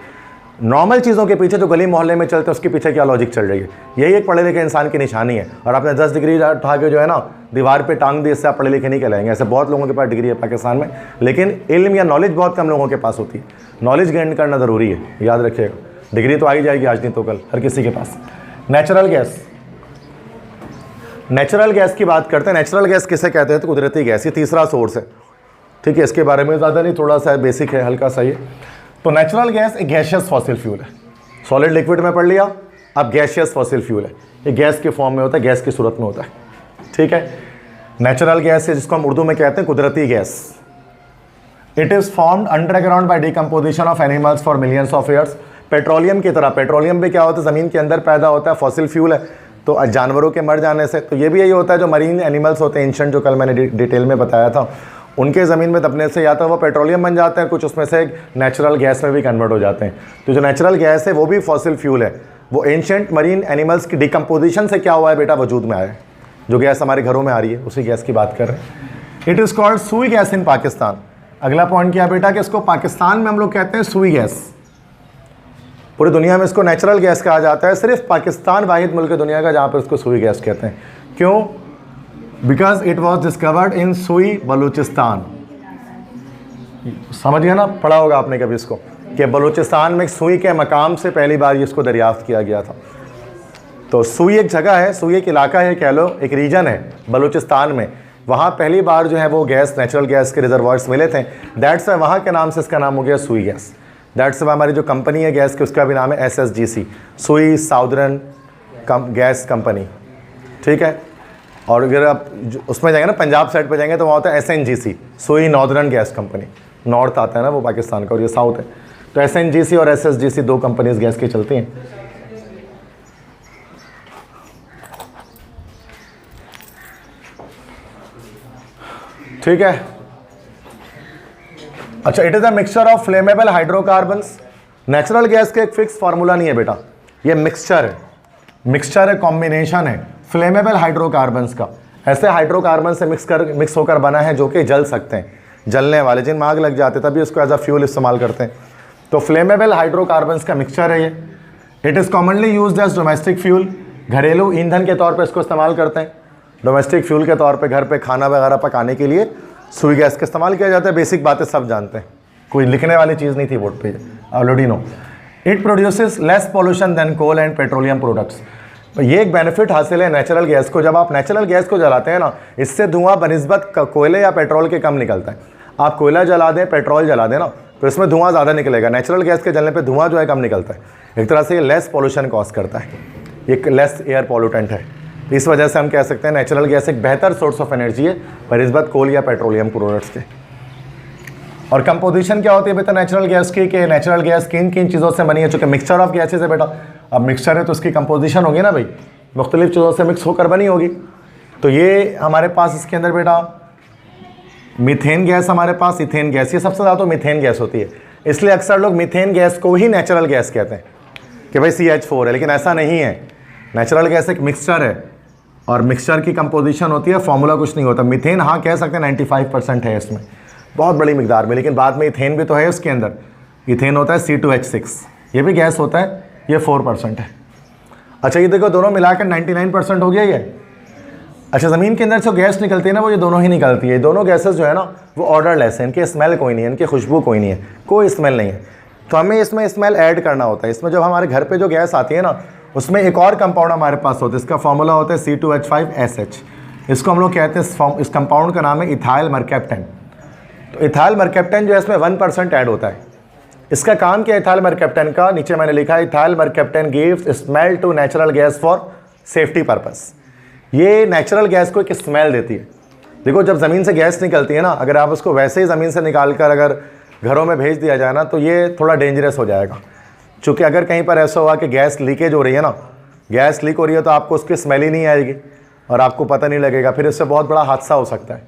A: नॉर्मल चीज़ों के पीछे जो गली मोहल्ले में चलते हैं उसके पीछे क्या लॉजिक चल रही है, यही एक पढ़े लिखे इंसान की निशानी है। और आपने 10 डिग्री उठा के जो है ना दीवार पे टांग दी, इससे आप पढ़े लिखे नहीं कहलाएंगे। ऐसे बहुत लोगों के पास डिग्री है पाकिस्तान में, लेकिन इल्म या नॉलेज बहुत कम लोगों के पास होती है। नॉलेज गेन करना ज़रूरी है, याद रखिएगा। डिग्री तो आ ही जाएगी आज नहीं तो कल, हर किसी के पास। नेचुरल गैस, नेचुरल गैस की बात करते हैं। नेचुरल गैस किसे कहते हैं? तो कुदरती गैस, ये तीसरा सोर्स है। ठीक है, इसके बारे में ज़्यादा नहीं, थोड़ा सा बेसिक है, हल्का सा ये। तो नेचुरल गैस एक गैशियस फॉसिल फ्यूल है। सॉलिड लिक्विड में पढ़ लिया, अब गैशियस फॉसिल फ्यूल है। ये गैस के फॉर्म में होता है, गैस की सूरत में होता है। ठीक है, नेचुरल गैस है जिसको हम उर्दू में कहते हैं कुदरती gas. It is formed underground by decomposition of animals for millions of years. Petroleum की तरह, पेट्रोलियम भी क्या होता है, ज़मीन के अंदर पैदा होता है, फॉसिल फ्यूल है, तो जानवरों के मर जाने से। तो ये भी यही होता है, जो मरीन एनिमल्स होते हैं एंशिएंट, जो कल मैंने डिटेल में बताया था, उनके ज़मीन में दबने से या तो वो पेट्रोलियम बन जाते हैं, कुछ उसमें से नेचुरल गैस में भी कन्वर्ट हो जाते हैं। तो जो नेचुरल गैस है वो भी फॉसिल फ्यूल है, वो एंशिएंट मरीन एनिमल्स की डिकम्पोजिशन से क्या हुआ है बेटा, वजूद में आया है। जो गैस हमारे घरों में आ रही है उसी गैस की बात कर रहे हैं। इट इज़ कॉल्ड सुई गैस इन पाकिस्तान। अगला पॉइंट क्या बेटा कि इसको पाकिस्तान में हम लोग कहते हैं सुई गैस। पूरी दुनिया में इसको नेचुरल गैस कहा जाता है, सिर्फ पाकिस्तान वाहिद मुल्क है दुनिया का जहाँ पर इसको सुई गैस कहते हैं। क्यों? Because it was discovered in सुई बलूचिस्तान। समझ गया ना, पढ़ा होगा आपने कभी इसको, कि बलूचिस्तान में सुई के मकाम से पहली बार इसको दरियाफ्त किया गया था। तो सुई एक जगह है, सुई एक इलाका है, कह लो एक रीजन है बलूचिस्तान में, वहाँ पहली बार जो है वो गैस, नेचुरल गैस के रिजर्वायर्स मिले थे। दैट्स वाई वहाँ के नाम से इसका नाम हो गया सुई गैस। दैट्स वाई हमारी जो कंपनी है गैस की उसका भी नाम है SSGC, सुई साउदर्न गैस कंपनी। ठीक है, और अगर आप उसमें जाएंगे ना, पंजाब साइड पे जाएंगे तो वहाँ होता है SNGC, सुई नॉर्दर्न गैस कंपनी। नॉर्थ आता है ना वो पाकिस्तान का, और ये साउथ है। तो SNGC और SSGC 2 कंपनीज गैस की चलती हैं। ठीक है। अच्छा, it is a mixture of flammable hydrocarbons. Natural gas का एक फिक्स फार्मूला नहीं है बेटा, ये मिक्सचर है, मिक्सचर है, कॉम्बिनेशन है फ्लेमेबल हाइड्रोकार्बन्स का। ऐसे हाइड्रोकार्बन से मिक्स होकर बना है जो कि जल सकते हैं, जलने वाले, जिनमें आग लग जाते तभी उसको एज अ फ्यूल इस्तेमाल करते हैं। तो फ्लेमेबल हाइड्रोकार्बन्स का मिक्सचर है ये। It is commonly used as domestic fuel, घरेलू ईंधन के तौर पे इसको इस्तेमाल करते हैं। डोमेस्टिक फ्यूल के तौर पे घर पे खाना वगैरह पकाने के लिए सुई गैस का इस्तेमाल किया जाता है। बेसिक बातें सब जानते हैं, कोई लिखने वाली चीज़ नहीं थी बोर्ड पे, already no. It produces less pollution than coal and petroleum products. ये एक बेनिफिट हासिल है नेचुरल गैस को। जब आप नेचुरल गैस को जलाते हैं ना, इससे धुआं बनिस्बत कोयले या पेट्रोल के कम निकलता है। आप कोयला जला दें, पेट्रोल जला दें ना, तो इसमें धुआं ज़्यादा निकलेगा। नेचुरल गैस के जलने पे धुआं जो है कम निकलता है। एक तरह से ये लेस पॉल्यूशन कॉज करता है, एक लेस एयर पॉल्यूटेंट है। इस वजह से हम कह सकते हैं नेचुरल गैस एक बेहतर सोर्स ऑफ एनर्जी है बनिस्बत कोल या पेट्रोलियम प्रोडक्ट्स के। और कंपोजिशन क्या होती है बेटा नेचुरल गैस की, कि नेचुरल गैस किन किन चीज़ों से बनी है? चूँकि मिक्सचर ऑफ गैसेज है बेटा, अब मिक्सचर है तो उसकी कंपोजिशन होगी ना भाई, मुख्तलिफ चीज़ों से मिक्स होकर बनी होगी। तो ये हमारे पास इसके अंदर बेटा मीथेन गैस, हमारे पास इथेन गैस, ये सबसे ज़्यादा तो मीथेन गैस होती है। इसलिए अक्सर लोग मीथेन गैस को ही नेचुरल गैस कहते हैं कि भाई CH4 है, लेकिन ऐसा नहीं है। नेचुरल गैस एक मिक्सचर है और मिक्सचर की कंपोजिशन होती है, फॉर्मूला कुछ नहीं होता। मीथेन हाँ कह सकते हैं 95% है इसमें, बहुत बड़ी मिकदार में, लेकिन बाद में इथेन भी तो है उसके अंदर। इथेन होता है C2H6, ये भी गैस होता है, ये 4% है। अच्छा ये देखो दोनों मिलाकर 99% हो गया ये। अच्छा ज़मीन के अंदर से गैस निकलती है ना, वो ये दोनों ही निकलती है। दोनों गैसेस जो है ना वो ऑर्डरलेस है, इनकी स्मेल कोई नहीं है, इनकी खुशबू कोई नहीं है, कोई स्मेल नहीं है। तो हमें इसमें स्मेल ऐड करना होता है। इसमें जब हमारे घर पे जो गैस आती है ना, उसमें एक और कंपाउंड हमारे पास होता है, इसका फॉर्मूला होता है C2H5SH। इसको हम लोग कहते हैं, इस कंपाउंड का नाम है इथाइल मरकैप्टेन। तो इथाइल मरकैप्टेन जो है इसमें 1% ऐड होता है। इसका काम क्या है इथाइल मरकैप्टेन का? नीचे मैंने लिखा है ethyl mercaptan gives smell to natural gas for safety purpose. ये नेचुरल गैस को एक स्मेल देती है। देखो जब ज़मीन से गैस निकलती है ना, अगर आप उसको वैसे ही ज़मीन से निकाल कर अगर घरों में भेज दिया जाए ना, तो ये थोड़ा डेंजरस हो जाएगा। चूँकि अगर कहीं पर ऐसा हुआ कि गैस लीकेज हो रही है ना, गैस लीक हो रही है, तो आपको उसकी स्मेल ही नहीं आएगी और आपको पता नहीं लगेगा, फिर इससे बहुत बड़ा हादसा हो सकता है।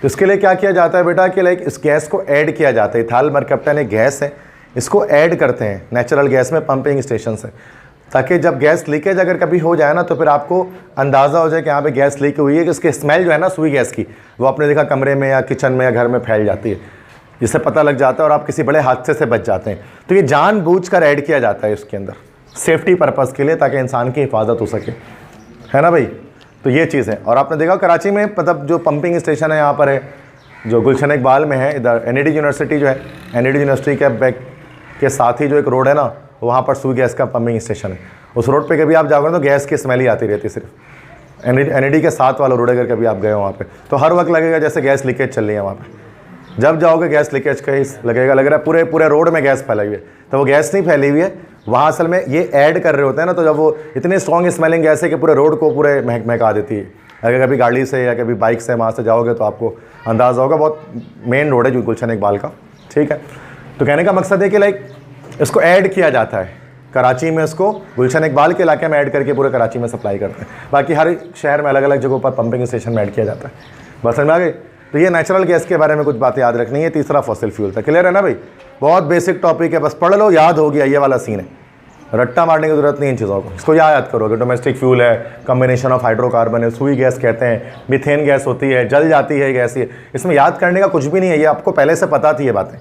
A: तो इसके लिए क्या किया जाता है बेटा कि लाइक इस गैस को ऐड किया जाता है। इथाइल मरकैप्टेन एक गैस है, इसको ऐड करते हैं नेचुरल गैस में पंपिंग स्टेशन से, ताकि जब गैस लीकेज अगर कभी हो जाए ना, तो फिर आपको अंदाज़ा हो जाए कि यहाँ पे गैस लीक हुई है, कि इसकी स्मेल जो है ना सुई गैस की, वो आपने देखा कमरे में या किचन में या घर में फैल जाती है, जिससे पता लग जाता है और आप किसी बड़े हादसे से बच जाते हैं। तो ये जानबूझकर ऐड किया जाता है इसके अंदर सेफ्टी पर्पज़ के लिए, ताकि इंसान की हिफाजत हो सके, है ना भाई। तो ये चीज़ है। और आपने देखा कराची में मतलब जो पंपिंग स्टेशन है यहाँ पर है, जो गुलशन इकबाल में है, इधर NED यूनिवर्सिटी जो है, NED यूनिवर्सिटी के बैक के साथ ही जो एक रोड है ना, वहाँ पर सुई गैस का पंपिंग स्टेशन है। उस रोड पे कभी आप जाओगे तो गैस की स्मेल ही आती रहती है सिर्फ। NED के साथ वाला रोड अगर कभी आप गए हो वहाँ पे, तो हर वक्त लगेगा जैसे गैस लीकेज चल रही है वहाँ पे। जब जाओगे गैस लीकेज का ही लगेगा, लग रहा है पूरे रोड में गैस फैलाई हुई है, तो वो गैस नहीं फैली हुई है, वहाँ असल में ये ऐड कर रहे होते हैं ना। तो जब वो इतनी स्ट्रॉन्ग स्मेलिंग गैस है कि पूरे रोड को पूरे महका देती है। अगर कभी गाड़ी से या कभी बाइक से वहाँ से जाओगे तो आपको अंदाज़ा होगा, बहुत मेन रोड है जो गुलशन इकबाल का, ठीक है। तो कहने का मकसद है कि लाइक इसको ऐड किया जाता है कराची में, इसको गुलशन इकबाल के इलाके में ऐड करके पूरे कराची में सप्लाई करते हैं। बाकी हर शहर में अलग अलग जगहों पर पंपिंग स्टेशन में ऐड किया जाता है। बस समझ में आ गई। तो ये नेचुरल गैस के बारे में कुछ बातें याद रखनी है। तीसरा फॉसिल फ्यूल था। क्लियर है ना भाई, बहुत बेसिक टॉपिक है, बस पढ़ लो, याद हो गया, ये वाला सीन है। रट्टा मारने की जरूरत नहीं इन चीज़ों को, इसको याद करोगे। डोमेस्टिक फ्यूल है, कम्बिनेशन ऑफ हाइड्रोकार्बन है, सुई गैस कहते हैं, मीथेन गैस होती है, जल जाती है गैस। ये इसमें याद करने का कुछ भी नहीं है, ये आपको पहले से पता थी ये बातें।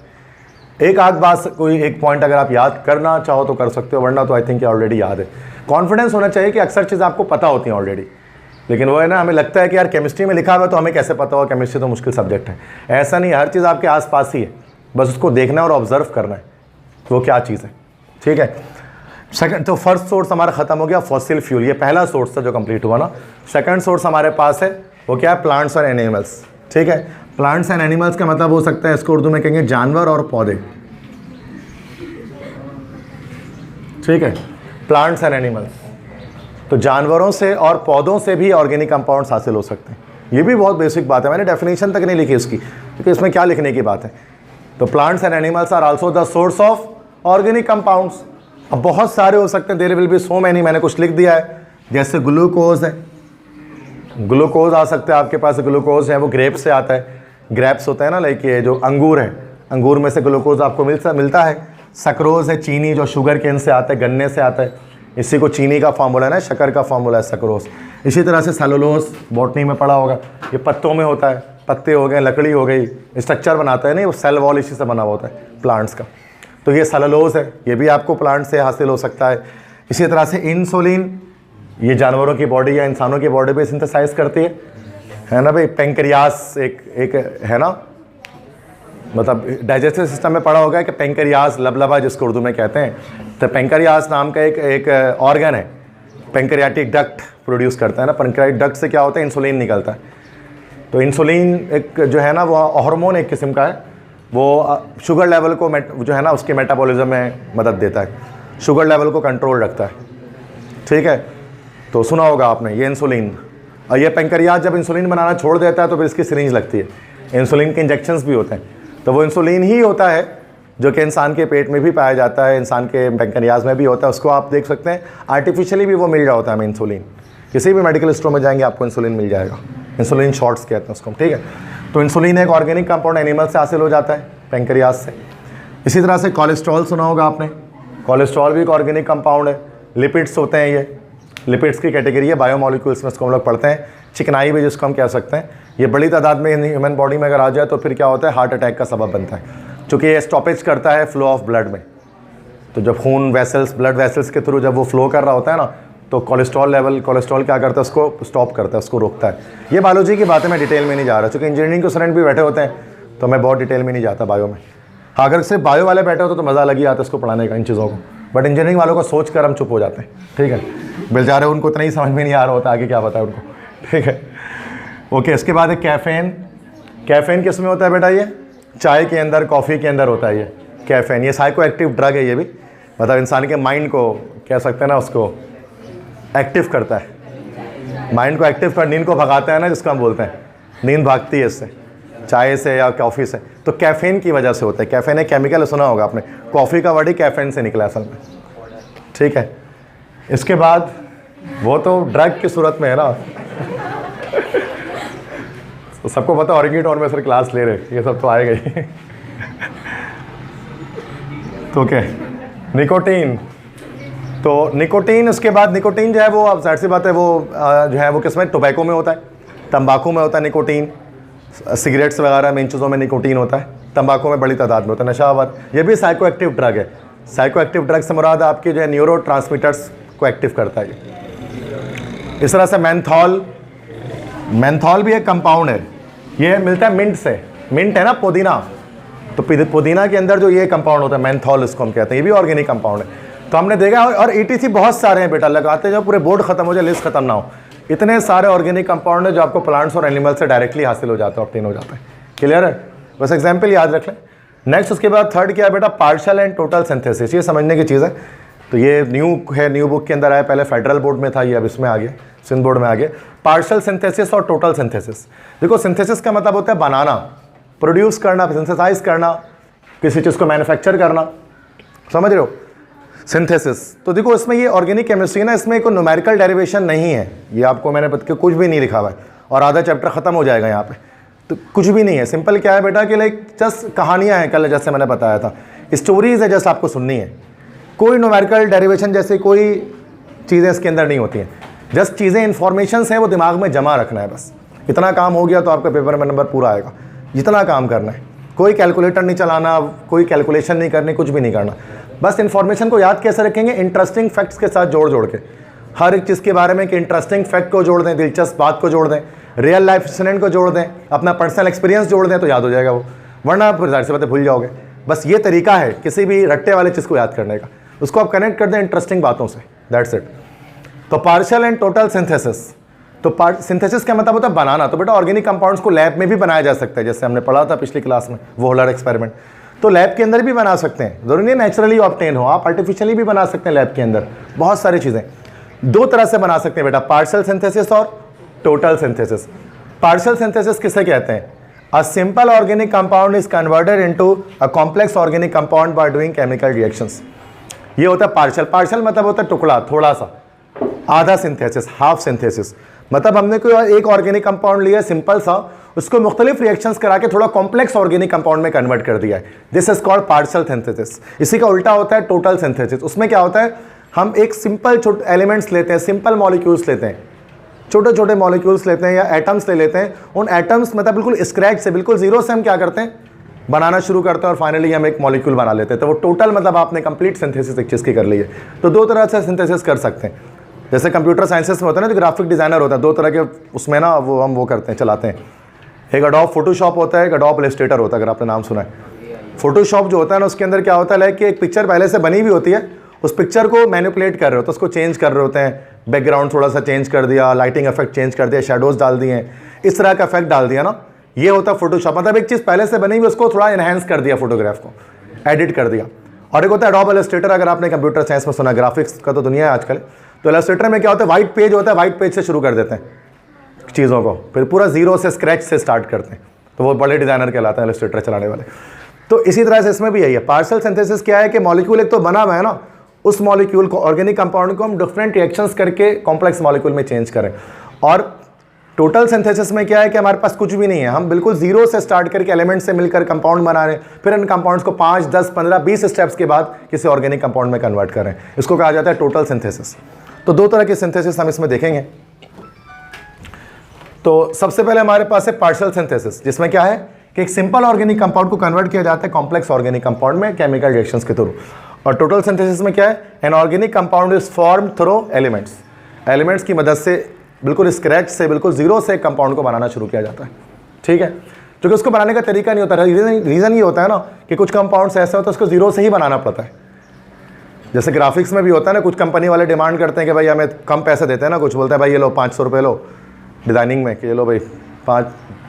A: एक आध बात, कोई एक पॉइंट अगर आप याद करना चाहो तो कर सकते हो, वरना तो आई थिंक ऑलरेडी याद है। कॉन्फिडेंस होना चाहिए कि अक्सर चीज़ आपको पता होती हैं ऑलरेडी, लेकिन वो है ना, हमें लगता है कि यार केमिस्ट्री में लिखा हुआ है तो हमें कैसे पता हो, केमिस्ट्री तो मुश्किल सब्जेक्ट है। ऐसा नहीं, हर चीज़ आपके आसपास ही है, बस उसको देखना और ऑब्जर्व करना है वो क्या चीज़ है, ठीक है। सेकंड, तो फर्स्ट सोर्स हमारा ख़त्म हो गया फॉसिल फ्यूल, ये पहला सोर्स था जो कंप्लीट हुआ ना। सेकंड सोर्स हमारे पास है, वो क्या है? प्लांट्स और एनिमल्स, ठीक है। प्लांट्स एंड एनिमल्स का मतलब हो सकता है, इसको उर्दू में कहेंगे जानवर और पौधे, ठीक है। प्लांट्स एंड एनिमल्स, तो जानवरों से और पौधों से भी ऑर्गेनिक कंपाउंड्स हासिल हो सकते हैं। ये भी बहुत बेसिक बात है, मैंने डेफिनेशन तक नहीं लिखी इसकी, क्योंकि इसमें क्या लिखने की बात है। तो plants and animals are also the source of organic compounds. अब बहुत सारे हो सकते हैं, there will be so many, मैंने कुछ लिख दिया है। जैसे ग्लूकोज है, ग्लूकोज आ सकता है आपके पास, ग्लूकोज है वो ग्रेप्स से आता है। ग्रेप्स होता है ना, लाइक ये जो अंगूर है, अंगूर में से ग्लूकोज आपको मिलता है। सक्रोज है चीनी, जो शुगर केन से आता है, गन्ने से आता है, इसी को चीनी का फार्मूला है ना, शक्कर का फार्मूला है सक्रोज। इसी तरह से सेलुलोज बॉटनी में पड़ा होगा, ये पत्तों में होता है, पत्ते हो गए, लकड़ी हो गई, स्ट्रक्चर बनाता है नहीं वो, सेल वॉल इसी से बना हुआ होता है प्लांट्स का। तो ये सेलुलोज है, ये भी आपको प्लांट से हासिल हो सकता है। इसी तरह से इंसुलिन, ये जानवरों की बॉडी या इंसानों की बॉडी पे सिंथेसाइज करती है ना भाई। पेंक्रियास एक है ना, मतलब डाइजेस्टिव सिस्टम में पड़ा होगा कि पेंक्रियास, लबलबा जिसको उर्दू में कहते हैं, तो पेंक्रियास नाम का एक ऑर्गन है, पेंक्रियाटिक डक्ट प्रोड्यूस करता है ना। पेंक्रियाटिक डक्ट से क्या होता है, इंसुलिन निकलता है। तो इंसुलिन एक जो है ना वो हार्मोन एक किस्म का है, वो शुगर लेवल को जो है ना उसके मेटाबॉलिज्म में मदद देता है, शुगर लेवल को कंट्रोल रखता है, ठीक है। तो सुना होगा आपने ये इंसुलिन, और ये पेंक्रियास जब इंसुलिन बनाना छोड़ देता है तो फिर इसकी सिरिंज लगती है। इंसुलिन के इंजेक्शंस भी होते हैं, तो वो इंसुलिन ही होता है जो कि इंसान के पेट में भी पाया जाता है, इंसान के पेंक्रियास में भी होता है। उसको आप देख सकते हैं आर्टिफिशियली भी वो मिल रहा होता है हमें इंसुलिन, किसी भी मेडिकल स्टोर में जाएंगे आपको इंसुलिन मिल जाएगा, इंसुलिन शॉट्स कहते हैं उसको, ठीक है। तो इंसुलिन एक ऑर्गेनिक कंपाउंड एनिमल से हासिल हो जाता है, पेंक्रियास से। इसी तरह से कोलेस्ट्रॉल सुना होगा आपने, कोलेस्ट्रॉल भी एक ऑर्गेनिक कंपाउंड है। लिपिड्स होते हैं, ये लिपिड्स की कैटेगरी है, बायोमोलिक्यूल्स में इसको हम लोग पढ़ते हैं। चिकनाई भी जिसको हम कह सकते हैं, ये बड़ी तादाद में ह्यूमन बॉडी में अगर आ जाए तो फिर क्या होता है, हार्ट अटैक का सबब बनता है, क्योंकि ये स्टॉपेज करता है फ्लो ऑफ ब्लड में। तो जब खून वेसल्स, ब्लड वेसल्स के थ्रू जब वो फ्लो कर रहा होता है ना, तो कोलेस्ट्रॉल लेवल, कोलेस्ट्रॉल क्या करता है, उसको स्टॉप करता है, उसको रोकता है। ये बायोलॉजी की बातें मैं डिटेल में नहीं जा रहा, क्योंकि इंजीनियरिंग के स्टूडेंट भी बैठे होते हैं, तो मैं बहुत डिटेल में नहीं जाता बायो में। हाँ, अगर सिर्फ बायो वाले बैठे होते तो मज़ा लग ही आता इसको पढ़ाने का, इन चीज़ों को। बट इंजीनियरिंग वालों को सोच कर हम चुप हो जाते हैं, ठीक है। बेचारे उनको इतना ही समझ में नहीं आ रहा होता आगे क्या पता है उनको, ठीक है। ओके, इसके बाद है कैफ़ीन। कैफ़ीन किस में होता है बेटा, ये चाय के अंदर, कॉफ़ी के अंदर होता है ये कैफ़ीन। ये साइको एक्टिव ड्रग है, ये भी मतलब इंसान के माइंड को कह सकते हैं ना, उसको एक्टिव करता है, माइंड को एक्टिव कर, नींद को भगाता है ना, जिसको हम बोलते हैं, नींद भागती है इससे, चाय से या कॉफ़ी से। तो कैफ़ीन की वजह से होता है। कैफ़ीन एक केमिकल, सुना होगा आपने, कॉफ़ी का वर्ड ही कैफ़ीन से निकला असल में, ठीक है। इसके बाद वो तो ड्रग की सूरत में है ना तो सबको पता ऑर्गेनिक में सर क्लास ले रहे, ये सब तो आएगा ही तो क्या निकोटीन। तो निकोटीन, उसके बाद निकोटीन जो है वो, अब जाहिर सी बात है वो जो है वो किसमें, टोबैको में होता है, तंबाकू में होता है निकोटीन, सिगरेट्स वगैरह में, इन चीज़ों में निकोटीन होता है, तंबाकू में बड़ी तादाद में होता है, नशावर। ये भी साइको एक्टिव ड्रग है। साइको एक्टिव ड्रग से मुराद आपकी जो है न्यूरो ट्रांसमीटर्स को एक्टिव करता है। इस तरह से मेंथॉल, मेंथॉल भी एक कंपाउंड है, ये मिलता है मिंट से। मिंट है ना, पुदीना, तो पुदीना के अंदर जो ये कंपाउंड होता है मेंथॉल, इसको हम कहते हैं, ये भी ऑर्गेनिक कंपाउंड है। तो हमने देखा, और ETC बहुत सारे हैं बेटा, लगाते जो पूरे बोर्ड खत्म हो जाए, लिस्ट खत्म ना हो, इतने सारे ऑर्गेनिक कंपाउंड है जो आपको प्लांट्स और एनिमल से डायरेक्टली हासिल हो जाता है, ऑब्टेन हो जाता है। क्लियर है, बस एग्जाम्पल याद रख लें। नेक्स्ट उसके बाद थर्ड क्या है बेटा, पार्शियल एंड टोटल सिंथेसिस। ये समझने की चीज़ है। तो ये न्यू है, न्यू बुक के अंदर आया, पहले फेडरल बोर्ड में था, ये अब इसमें आ गया, सिंध बोर्ड में आ गया। पार्शियल सिंथेसिस और टोटल सिंथेसिस। देखो, सिंथेसिस का मतलब होता है बनाना, प्रोड्यूस करना, सिंथेसाइज करना, किसी चीज़ को मैन्युफैक्चर करना, समझ रहे हो, सिंथेसिस। तो देखो इसमें ये ऑर्गेनिक केमिस्ट्री ना, इसमें कोई न्यूमेरिकल डेरिवेशन नहीं है, ये आपको मैंने बता के कुछ भी नहीं लिखा हुआ है, और आधा चैप्टर खत्म हो जाएगा यहाँ पे। तो कुछ भी नहीं है, सिंपल क्या है बेटा कि लाइक जस्ट कहानियाँ हैं, कल जैसे मैंने बताया था, स्टोरीज है, जस्ट आपको सुननी है। कोई न्यूमेरिकल डेरिवेशन जैसे कोई चीज़ें इसके अंदर नहीं होती हैं, जस्ट चीज़ें इन्फॉर्मेशंस हैं, वो दिमाग में जमा रखना है बस। इतना काम हो गया तो आपका पेपर में नंबर पूरा आएगा, जितना काम करना है। कोई कैलकुलेटर नहीं चलाना, कोई कैलकुलेशन नहीं करनी, कुछ भी नहीं करना, बस इन्फॉर्मेशन को याद कैसे रखेंगे, इंटरेस्टिंग फैक्ट्स के साथ जोड़ जोड़ के, हर एक चीज़ के बारे में कि इंटरेस्टिंग फैक्ट को जोड़ दें, दिलचस्प बात को जोड़ दें, रियल लाइफ इंसिडेंट को जोड़ दें, अपना पर्सनल एक्सपीरियंस जोड़ दें, तो याद हो जाएगा वो, वरना आप जाहिर सी बातें भूल जाओगे। बस ये तरीका है किसी भी रट्टे वाले चीज़ को याद करने का, उसको आप कनेक्ट कर दें इंटरेस्टिंग बातों से, दैट्स इट। तो पार्शियल एंड टोटल सिंथेसिस, तो सिंथेसिस का मतलब होता है बनाना। तो बेटा ऑर्गेनिक कंपाउंड्स को लैब में भी बनाया जा सकता है, जैसे हमने पढ़ा था पिछली क्लास में वोहलर एक्सपेरिमेंट। तो लैब के अंदर भी बना सकते हैं, जरूरी नहीं नेचुरली ऑब्टेन हो, आप आर्टिफिशियली भी बना सकते हैं लैब के अंदर। बहुत सारी चीज़ें दो तरह से बना सकते हैं बेटा, पार्शियल सिंथेसिस और टोटल सिंथेसिस। पार्शियल सिंथेसिस किसे कहते हैं, A simple organic compound is converted into a complex organic compound by doing chemical reactions. ये होता है पार्शियल। पार्शियल मतलब होता है टुकड़ा, थोड़ा सा, आधा सिंथेसिस, हाफ सिंथेसिस। मतलब हमने कोई एक ऑर्गेनिक कंपाउंड लिया सिंपल सा, उसको मुख्तलिफ रिएक्शंस करा के थोड़ा कॉम्प्लेक्स ऑर्गेनिक कंपाउंड में कन्वर्ट कर दिया है। This is called partial synthesis. इसी का उल्टा होता है टोटल सिंथेसिस। उसमें क्या होता है, हम एक सिंपल छोटे एलिमेंट्स लेते हैं, सिंपल मॉलिक्यूल्स लेते हैं, छोटे छोटे मॉलिक्यूल्स लेते हैं या एटम्स ले लेते हैं। उन एटम्स मतलब बिल्कुल स्क्रैच से, बिल्कुल जीरो से हम क्या करते हैं, बनाना शुरू करते हैं और फाइनली हम एक मॉलिक्यूल बना लेते हैं। तो वो टोटल मतलब आपने कंप्लीट सिंथेसिस एक चीज़ की कर ली है। तो दो तरह से सिंथेसिस कर सकते हैं। जैसे कंप्यूटर साइंसेस में होता है ना, जो ग्राफिक डिज़ाइनर होता है, दो तरह के उसमें ना वो हम वो करते हैं, चलाते हैं। एक अडोब फोटोशॉप होता है, एक अडोब इलस्ट्रेटर होता है, अगर आपने नाम सुना है। फोटोशॉप जो होता है ना, उसके अंदर क्या होता है कि एक पिक्चर पहले से बनी हुई होती है, उस पिक्चर को मैनिपुलेट कर रहे होते हैं, उसको चेंज कर रहे होते हैं, बैकग्राउंड थोड़ा सा चेंज कर दिया, लाइटिंग इफेक्ट चेंज कर दिया, शेडोज डाल दिए, इस तरह का इफेक्ट डाल दिया ना, ये होता है फोटोशॉप। मतलब एक चीज़ पहले से बनी हुई उसको थोड़ा इनहेंस कर दिया, फोटोग्राफ को एडिट कर दिया। और एक होता है अडोब इलस्ट्रेटर, अगर आपने कंप्यूटर साइंस में सुना, ग्राफिक्स का तो दुनिया है आजकल। तो इलस्ट्रेटर में क्या होता है, वाइट पेज होता है, वाइट पेज से शुरू कर देते हैं चीज़ों को, फिर पूरा जीरो से स्क्रैच से स्टार्ट करते हैं। तो वो बड़े डिज़ाइनर कहलाते हैं इलस्ट्रेटर चलाने वाले। तो इसी तरह से इसमें भी यही है। पार्शियल सिंथेसिस क्या है कि मॉलिक्यूल एक तो बना हुआ है ना, उस मॉलिक्यूल को, ऑर्गेनिक कंपाउंड को हम डिफरेंट रिएक्शंस करके कॉम्प्लेक्स मॉलिक्यूल में चेंज करें। और टोटल सिंथेसिस में क्या है कि हमारे पास कुछ भी नहीं है, हम बिल्कुल जीरो से स्टार्ट करके एलिमेंट से मिलकर कंपाउंड बना रहे हैं, फिर इन कंपाउंड्स को 5, 10, 15, 20 स्टेप्स के बाद किसी ऑर्गेनिक कंपाउंड में कन्वर्ट करें। इसको कहा जाता है टोटल सिंथेसिस। तो दो तरह की सिंथेसिस हम इसमें देखेंगे। तो सबसे पहले हमारे पास है पार्शियल सिंथेसिस, जिसमें क्या है कि एक सिंपल ऑर्गेनिक कंपाउंड को कन्वर्ट किया जाता है कॉम्प्लेक्स ऑर्गेनिक कंपाउंड में केमिकल रिएक्शंस के थ्रू। और टोटल सिंथेसिस में क्या है, an organic compound is form through elements. Elements की मदद से बिल्कुल स्क्रैच से, बिल्कुल जीरो से कंपाउंड को बनाना शुरू किया जाता है। ठीक है, क्योंकि उसको बनाने का तरीका नहीं होता। रीज़न ये होता है ना कि कुछ कंपाउंड्स ऐसे होते हैं उसको जीरो से ही बनाना पड़ता है। जैसे ग्राफिक्स में भी होता है ना, कुछ कंपनी वाले डिमांड करते हैं कि भाई हमें कम पैसे देते हैं ना, कुछ बोलते हैं भाई ये लो 500 रुपये लो डिज़ाइनिंग में, कि ये लो भाई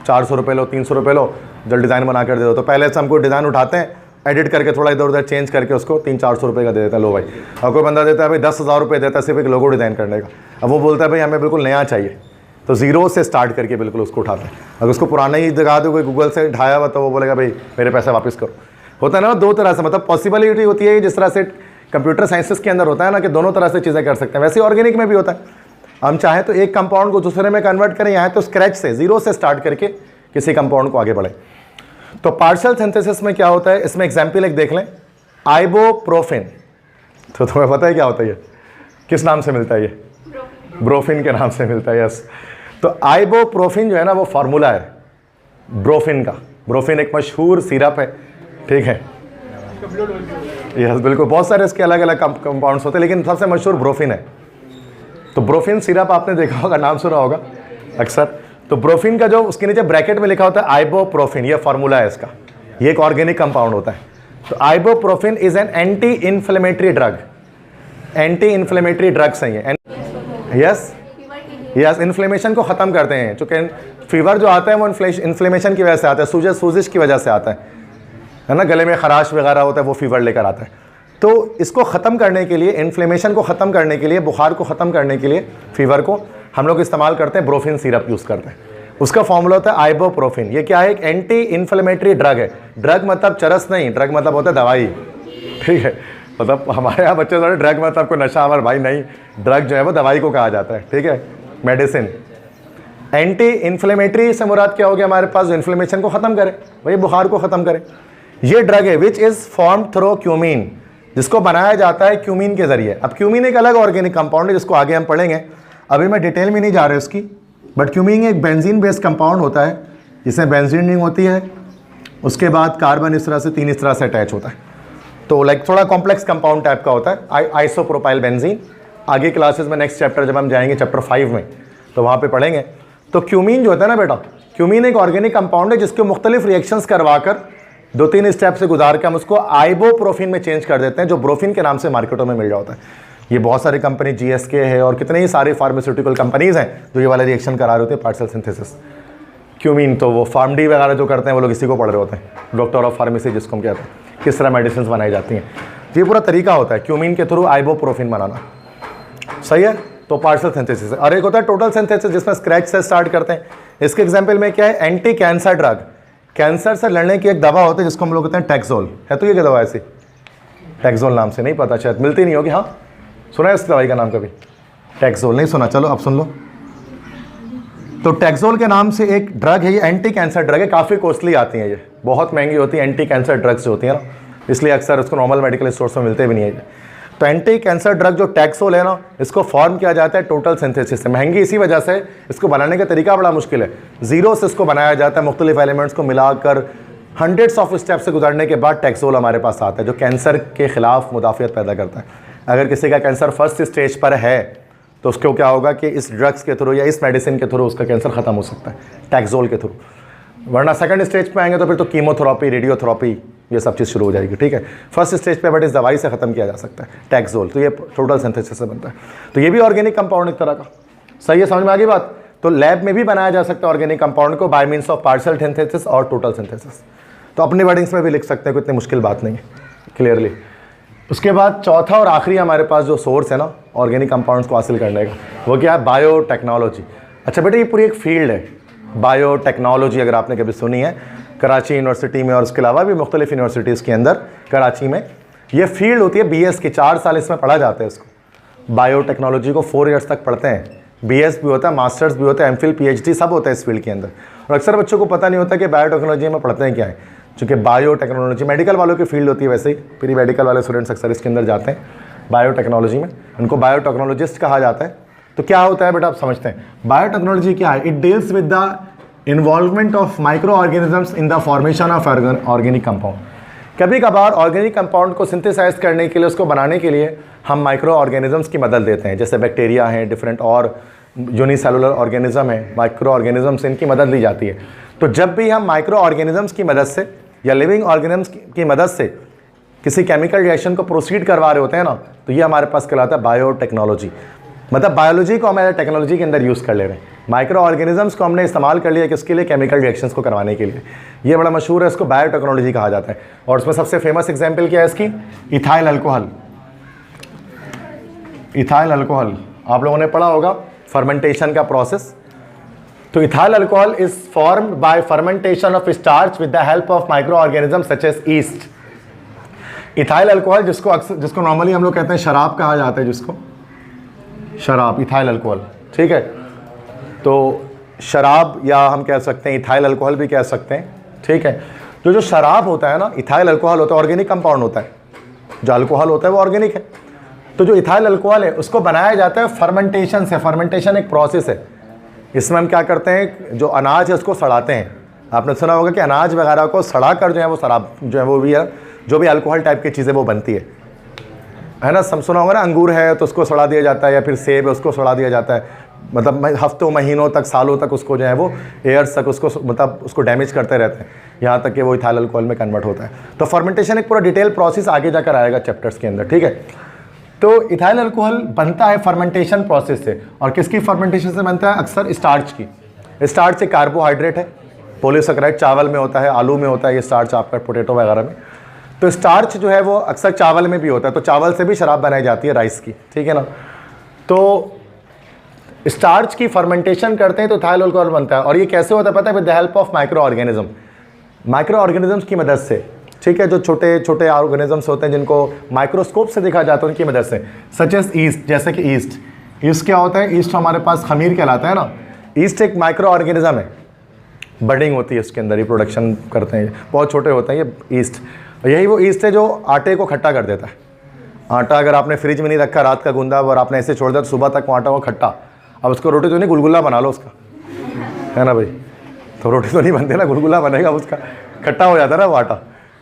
A: 400 रुपये लो, 300 रुपये लो, जल्द डिज़ाइन बना कर दे दो। तो पहले से हमको डिज़ाइन उठाते हैं, एडिट करके थोड़ा इधर उधर चेंज करके उसको 300-400 रुपये का दे देता है, लो भाई। और कोई बंदा देता है भाई 10,000 रुपये देता है सिर्फ एक लोगो डिज़ाइन करने का। अब वो बोलता है भाई हमें बिल्कुल नया चाहिए, तो जीरो से स्टार्ट करके बिल्कुल उसको उठाते हैं। अगर उसको पुराना ही दिखा दो, कोई गूगल से ढाया हुआ, तो वो बोलेगा भाई मेरे पैसे वापस करो। होता है ना दो तरह से, मतलब पॉसिबिलिटी होती है जिस तरह से कंप्यूटर साइंसेस के अंदर होता है ना कि दोनों तरह से चीज़ें कर सकते हैं, वैसे ऑर्गेनिक में भी होता है। हम चाहें तो एक कंपाउंड को दूसरे में कन्वर्ट करें, यहाँ तो स्क्रैच से, जीरो से स्टार्ट करके किसी कंपाउंड को आगे बढ़े। तो पार्शियल सिंथेसिस में क्या होता है, इसमें एग्जाम्पल एक देख लें, आइबोप्रोफिन। तो तुम्हें पता है क्या होता है ये, किस नाम से मिलता है ये? ब्रोफिन के नाम से मिलता है, यस। तो आइबोप्रोफिन जो है ना, वो फार्मूला है ब्रोफिन का। ब्रोफिन एक मशहूर सिरप है, ठीक है, यस बिल्कुल। बहुत सारे इसके अलग अलग कंपाउंड्स होते हैं, लेकिन सबसे मशहूर ब्रोफिन है। तो ब्रोफिन सिरप आपने देखा होगा, नाम सुना होगा अक्सर। तो ब्रोफिन का जो उसके नीचे ब्रैकेट में लिखा होता है आइबोप्रोफिन, ये फार्मूला है इसका, ये एक ऑर्गेनिक कंपाउंड होता है। तो ibuprofen is an anti inflammatory drug. Anti inflammatory drugs हैं ये, यस यस, इन्फ्लेमेशन को ख़त्म करते हैं। चूँकि फीवर जो आता है वो इन्फ्लेमेशन की वजह से आता है, सूजिश की वजह से आता है ना, गले में खराश वगैरह होता है, वो फीवर लेकर आता है। तो इसको ख़त्म करने के लिए, इन्फ्लेमेशन को ख़त्म करने के लिए, बुखार को ख़त्म करने के लिए, फीवर को, हम लोग इस्तेमाल करते हैं ब्रोफिन सिरप यूज़ करते हैं। उसका फॉर्मूला होता है आइबोप्रोफिन। ये क्या है, एक एंटी इन्फ्लेमेटरी ड्रग है। ड्रग मतलब चरस नहीं, ड्रग मतलब होता है दवाई, ठीक है। मतलब हमारे यहाँ बच्चे थोड़े ड्रग मतलब कोई नशा हमारे भाई नहीं, ड्रग जो है वो दवाई को कहा जाता है, ठीक है, मेडिसिन। एंटी इन्फ्लेमेटरी से मुराद क्या हो गया हमारे पास, जो इन्फ्लेमेशन को ख़त्म करे, वही बुखार को ख़त्म करे। ये ड्रग है which is form through cumene, जिसको बनाया जाता है क्यूमीन के ज़रिए। अब क्यूमीन एक अलग ऑर्गेनिक कंपाउंड है जिसको आगे हम पढ़ेंगे, अभी मैं डिटेल में नहीं जा रहा उसकी। बट क्यूमीन एक बेंजीन बेस्ड कंपाउंड होता है, जिसमें बेंजीन रिंग होती है, उसके बाद कार्बन इस तरह से 3 इस तरह से अटैच होता है। तो लाइक थोड़ा कॉम्प्लेक्स कंपाउंड टाइप का होता है, आइसोप्रोपाइल बेंजीन। आगे क्लासेस में नेक्स्ट चैप्टर जब हम जाएंगे चैप्टर 5 में, तो वहाँ पे पढ़ेंगे। तो क्यूमीन जो होता है ना बेटा, क्यूमीन एक ऑर्गेनिक कंपाउंड है जिसके मुख्तलिफ रिएक्शंस करवाकर 2-3 स्टेप से गुजार के हम उसको आइबोप्रोफिन में चेंज कर देते हैं, जो ब्रोफिन के नाम से मार्केटों में मिल जाता है। ये बहुत सारी कंपनी, GSK है और कितने ही सारे फार्मास्यूटिकल कंपनीज़ हैं जो ये वाला रिएक्शन करा रहे होते हैं, पार्शियल सिंथेसिस। क्यूमीन तो वो फार्मडी वगैरह जो करते हैं वो लोग इसी को पढ़ रहे होते हैं, डॉक्टर ऑफ फार्मेसी जिसको हम कहते हैं, किस तरह मेडिसिन बनाई जाती हैं। ये पूरा तरीका होता है क्यूमीन के थ्रू आइबोप्रोफिन बनाना, सही है। तो पार्शियल सिंथेसिस। और एक होता है टोटल सिंथेसिस, जिसमें स्क्रैच से स्टार्ट करते हैं। इसके एग्जाम्पल में क्या है, एंटी कैंसर ड्रग। कैंसर से लड़ने की एक दवा होती है जिसको हम लोग कहते हैं टैक्सोल। है तो ये क्या दवा ऐसी? टैक्सोल नाम से नहीं पता, शायद मिलती नहीं होगी। हाँ सुना है इस दवाई का नाम कभी? टैक्सोल नहीं सुना? चलो अब सुन लो। तो टैक्सोल के नाम से एक ड्रग है, ये एंटी कैंसर ड्रग है। काफ़ी कॉस्टली आती हैं, ये बहुत महंगी होती है एंटी कैंसर ड्रग्स जो होती हैं ना, इसलिए अक्सर उसको नॉर्मल मेडिकल स्टोर्स में मिलते भी नहीं है। तो एंटी कैंसर ड्रग जो टैक्सोल है ना, इसको फॉर्म किया जाता है टोटल सिंथेसिस से। महंगी इसी वजह से, इसको बनाने का तरीका बड़ा मुश्किल है। जीरो से इसको बनाया जाता है, मुख्तलिफ एलिमेंट्स को मिलाकर हंड्रेड्स ऑफ स्टेप्स से गुजरने के बाद टैक्सोल हमारे पास आता है, जो कैंसर के खिलाफ मुदाफ़ियत पैदा करता है। अगर किसी का कैंसर फर्स्ट स्टेज पर है तो उसको क्या होगा कि इस ड्रग्स के थ्रू या इस मेडिसिन के थ्रू उसका कैंसर ख़त्म हो सकता है, टैक्सोल के थ्रू। वरना सेकंड स्टेज पे आएंगे तो फिर तो कीमोथेरेपी, रेडियोथेरेपी, ये सब चीज़ शुरू हो जाएगी। ठीक है, फर्स्ट स्टेज पे बट इस दवाई से ख़त्म किया जा सकता है टैक्सोल। तो ये टोटल सिंथेसिस से बनता है। तो ये भी ऑर्गेनिक कंपाउंड एक तरह का। सही है, समझ में आ गई बात? तो लैब में भी बनाया जा सकता है ऑर्गेनिक कंपाउंड को bye means of partial synthesis और टोटल सिंथेसिस। तो अपनी वर्डिंग्स में भी लिख सकते हैं, कोई इतनी मुश्किल बात नहीं है, क्लियरली। उसके बाद चौथा और आखिरी हमारे पास जो सोर्स है ना ऑर्गेनिक कंपाउंड्स को हासिल करने का, वो क्या है? बायोटेक्नोलॉजी। अच्छा बेटा, ये पूरी एक फील्ड है बायोटेक्नोलॉजी, अगर आपने कभी सुनी है कराची यूनिवर्सिटी में और उसके अलावा भी मुख्तलिफ यूनिवर्सिटीज़ के अंदर कराची में ये फील्ड होती है BS की। 4 साल इसमें पढ़ा जाता है इसको। बायोटेक्नोलॉजी को 4 ईयर्स तक पढ़ते हैं। BS भी होता है, मास्टर्स भी होता है, MPhil PhD सब होता है इस फील्ड के अंदर। और अक्सर बच्चों को पता नहीं होता कि बायोटेक्नोलॉजी में पढ़ते हैं क्या है, चूँकि बायोटेक्नोलॉजी मेडिकल वालों की फील्ड होती है। वैसे ही प्री मेडिकल वाले स्टूडेंट्स अक्सर इसके अंदर जाते हैं बायोटेक्नोलॉजी में, उनको बायोटेक्नोलॉजिस्ट कहा जाता है। तो क्या होता है बेटा, आप समझते हैं बायोटेक्नोलॉजी क्या है? It deals with the involvement of micro organisms in the formation of organic compound. कभी कभार ऑर्गेनिक कंपाउंड को सिंथेसाइज करने के लिए, उसको बनाने के लिए हम माइक्रो ऑर्गेनिजम्स की मदद लेते हैं, जैसे बैक्टीरिया हैं, डिफरेंट और यूनिसेलुलर ऑर्गेनिज्म है, माइक्रो ऑर्गेनिजम्स, इनकी मदद ली जाती है। तो जब भी हम माइक्रो ऑर्गेनिजम्स की मदद से या लिविंग ऑर्गेनिजम्स की मदद से किसी केमिकल रिएक्शन को प्रोसीड करवा रहे होते हैं ना, तो ये हमारे पास कहलाता है बायोटेक्नोलॉजी। मतलब बायोलॉजी को हमारे टेक्नोलॉजी के अंदर यूज़ कर ले रहे हैं। माइक्रो ऑर्गेनिजम्स को हमने इस्तेमाल कर लिया किसके लिए? केमिकल रिएक्शंस को करवाने के लिए। ये बड़ा मशहूर है, इसको बायोटेक्नोलॉजी कहा जाता है। और उसमें सबसे फेमस एग्जाम्पल क्या है इसकी? Ethyl alcohol. इथाइल अल्कोहल आप लोगों ने पढ़ा होगा, फर्मेंटेशन का प्रोसेस। तो ethyl alcohol is formed by fermentation of starch with the help of micro organism such as yeast. Ethyl alcohol जिसको नॉर्मली हम लोग कहते हैं शराब कहा जाता है, जिसको शराब, इथाइल अल्कोहल। ठीक है, तो शराब या हम कह सकते हैं इथाइल अल्कोहल भी कह सकते हैं। ठीक है, जो शराब होता है ना, इथाइल अल्कोहल होता है, ऑर्गेनिक कंपाउंड होता है। जो अल्कोहल होता है वो ऑर्गेनिक है। तो जो इथाइल अल्कोहल है उसको बनाया जाता है फर्मेंटेशन से। फर्मेंटेशन एक प्रोसेस है। इसमें हम क्या करते हैं, जो अनाज है उसको सड़ाते हैं। आपने सुना होगा कि अनाज वगैरह को सड़ा कर जो है वो शराब जो है वो भी है, जो भी अल्कोहल टाइप की चीज़ें वो बनती है ना। सब सुना होगा ना, अंगूर है तो उसको सड़ा दिया जाता है, या फिर सेब है उसको सड़ा दिया जाता है। मतलब हफ्तों, महीनों तक, सालों तक उसको जो है वो एयर्स तक उसको मतलब उसको डैमेज करते रहते हैं, यहाँ तक कि वो इथाइल अल्कोहल में कन्वर्ट होता है। तो फर्मेंटेशन एक पूरा डिटेल प्रोसेस आगे जाकर आएगा चैप्टर्स के अंदर। ठीक है, तो इथाइल अल्कोहल बनता है फर्मेंटेशन प्रोसेस से। और किसकी फर्मेंटेशन से बनता है? अक्सर स्टार्च की। स्टार्च एक कार्बोहाइड्रेट है, पॉलीसेकेराइड चावल में होता है, आलू में होता है, ये स्टार्च आपका पोटैटो वगैरह में। तो स्टार्च जो है वो अक्सर चावल में भी होता है, तो चावल से भी शराब बनाई जाती है, राइस की। ठीक है ना। तो स्टार्च की फर्मेंटेशन करते हैं तो इथाइल अल्कोहल बनता है। और ये कैसे होता है पता है? With the help of micro organism. Micro organisms की मदद से। ठीक है, जो छोटे छोटे ऑर्गेनिजम्स होते हैं जिनको माइक्रोस्कोप से देखा जाता है, उनकी मदद से। सच एज ईस्ट, जैसे कि ईस्ट क्या होता है? ईस्ट हमारे पास खमीर कहलाता है ना। ईस्ट एक माइक्रो ऑर्गेनिज्म है, बडिंग होती है उसके अंदर, ही प्रोडक्शन करते हैं, बहुत छोटे होते हैं ये ईस्ट। यही वो ईस्ट है जो आटे को खट्टा कर देता है। आटा अगर आपने फ्रिज में नहीं रखा रात का गूंदा और आपने ऐसे छोड़ दिया तो सुबह तक वो आटा वो खट्टा। अब उसको रोटी तो नहीं, गुलगुला बना लो उसका, है ना भाई। तो रोटी तो नहीं बनती ना, गुलगुला बनेगा, उसका खट्टा हो जाता है ना वो आटा।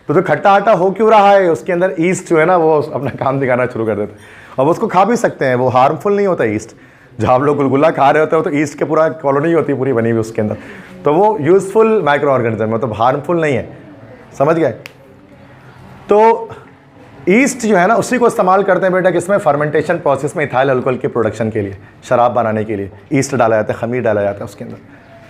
A: तो जो खट्टा आटा हो क्यों रहा है? उसके अंदर ईस्ट जो है ना वो अपना काम दिखाना शुरू कर देता है। अब उसको खा भी सकते हैं, वो हार्मफुल नहीं होता ईस्ट। जब आप लोग गुलगुला खा रहे होते हो तो ईस्ट के पूरा कॉलोनी होती है पूरी बनी हुई उसके अंदर, तो वो यूजफुल माइक्रो ऑर्गेनिज्म मतलब हार्मफुल नहीं है, समझ गए। तो ईस्ट जो है ना उसी को इस्तेमाल करते हैं बेटा किसमें? फर्मेंटेशन प्रोसेस में, इथाइल अल्कोहल के प्रोडक्शन के लिए, शराब बनाने के लिए ईस्ट डाला जाता है, खमीर डाला जाता है उसके अंदर,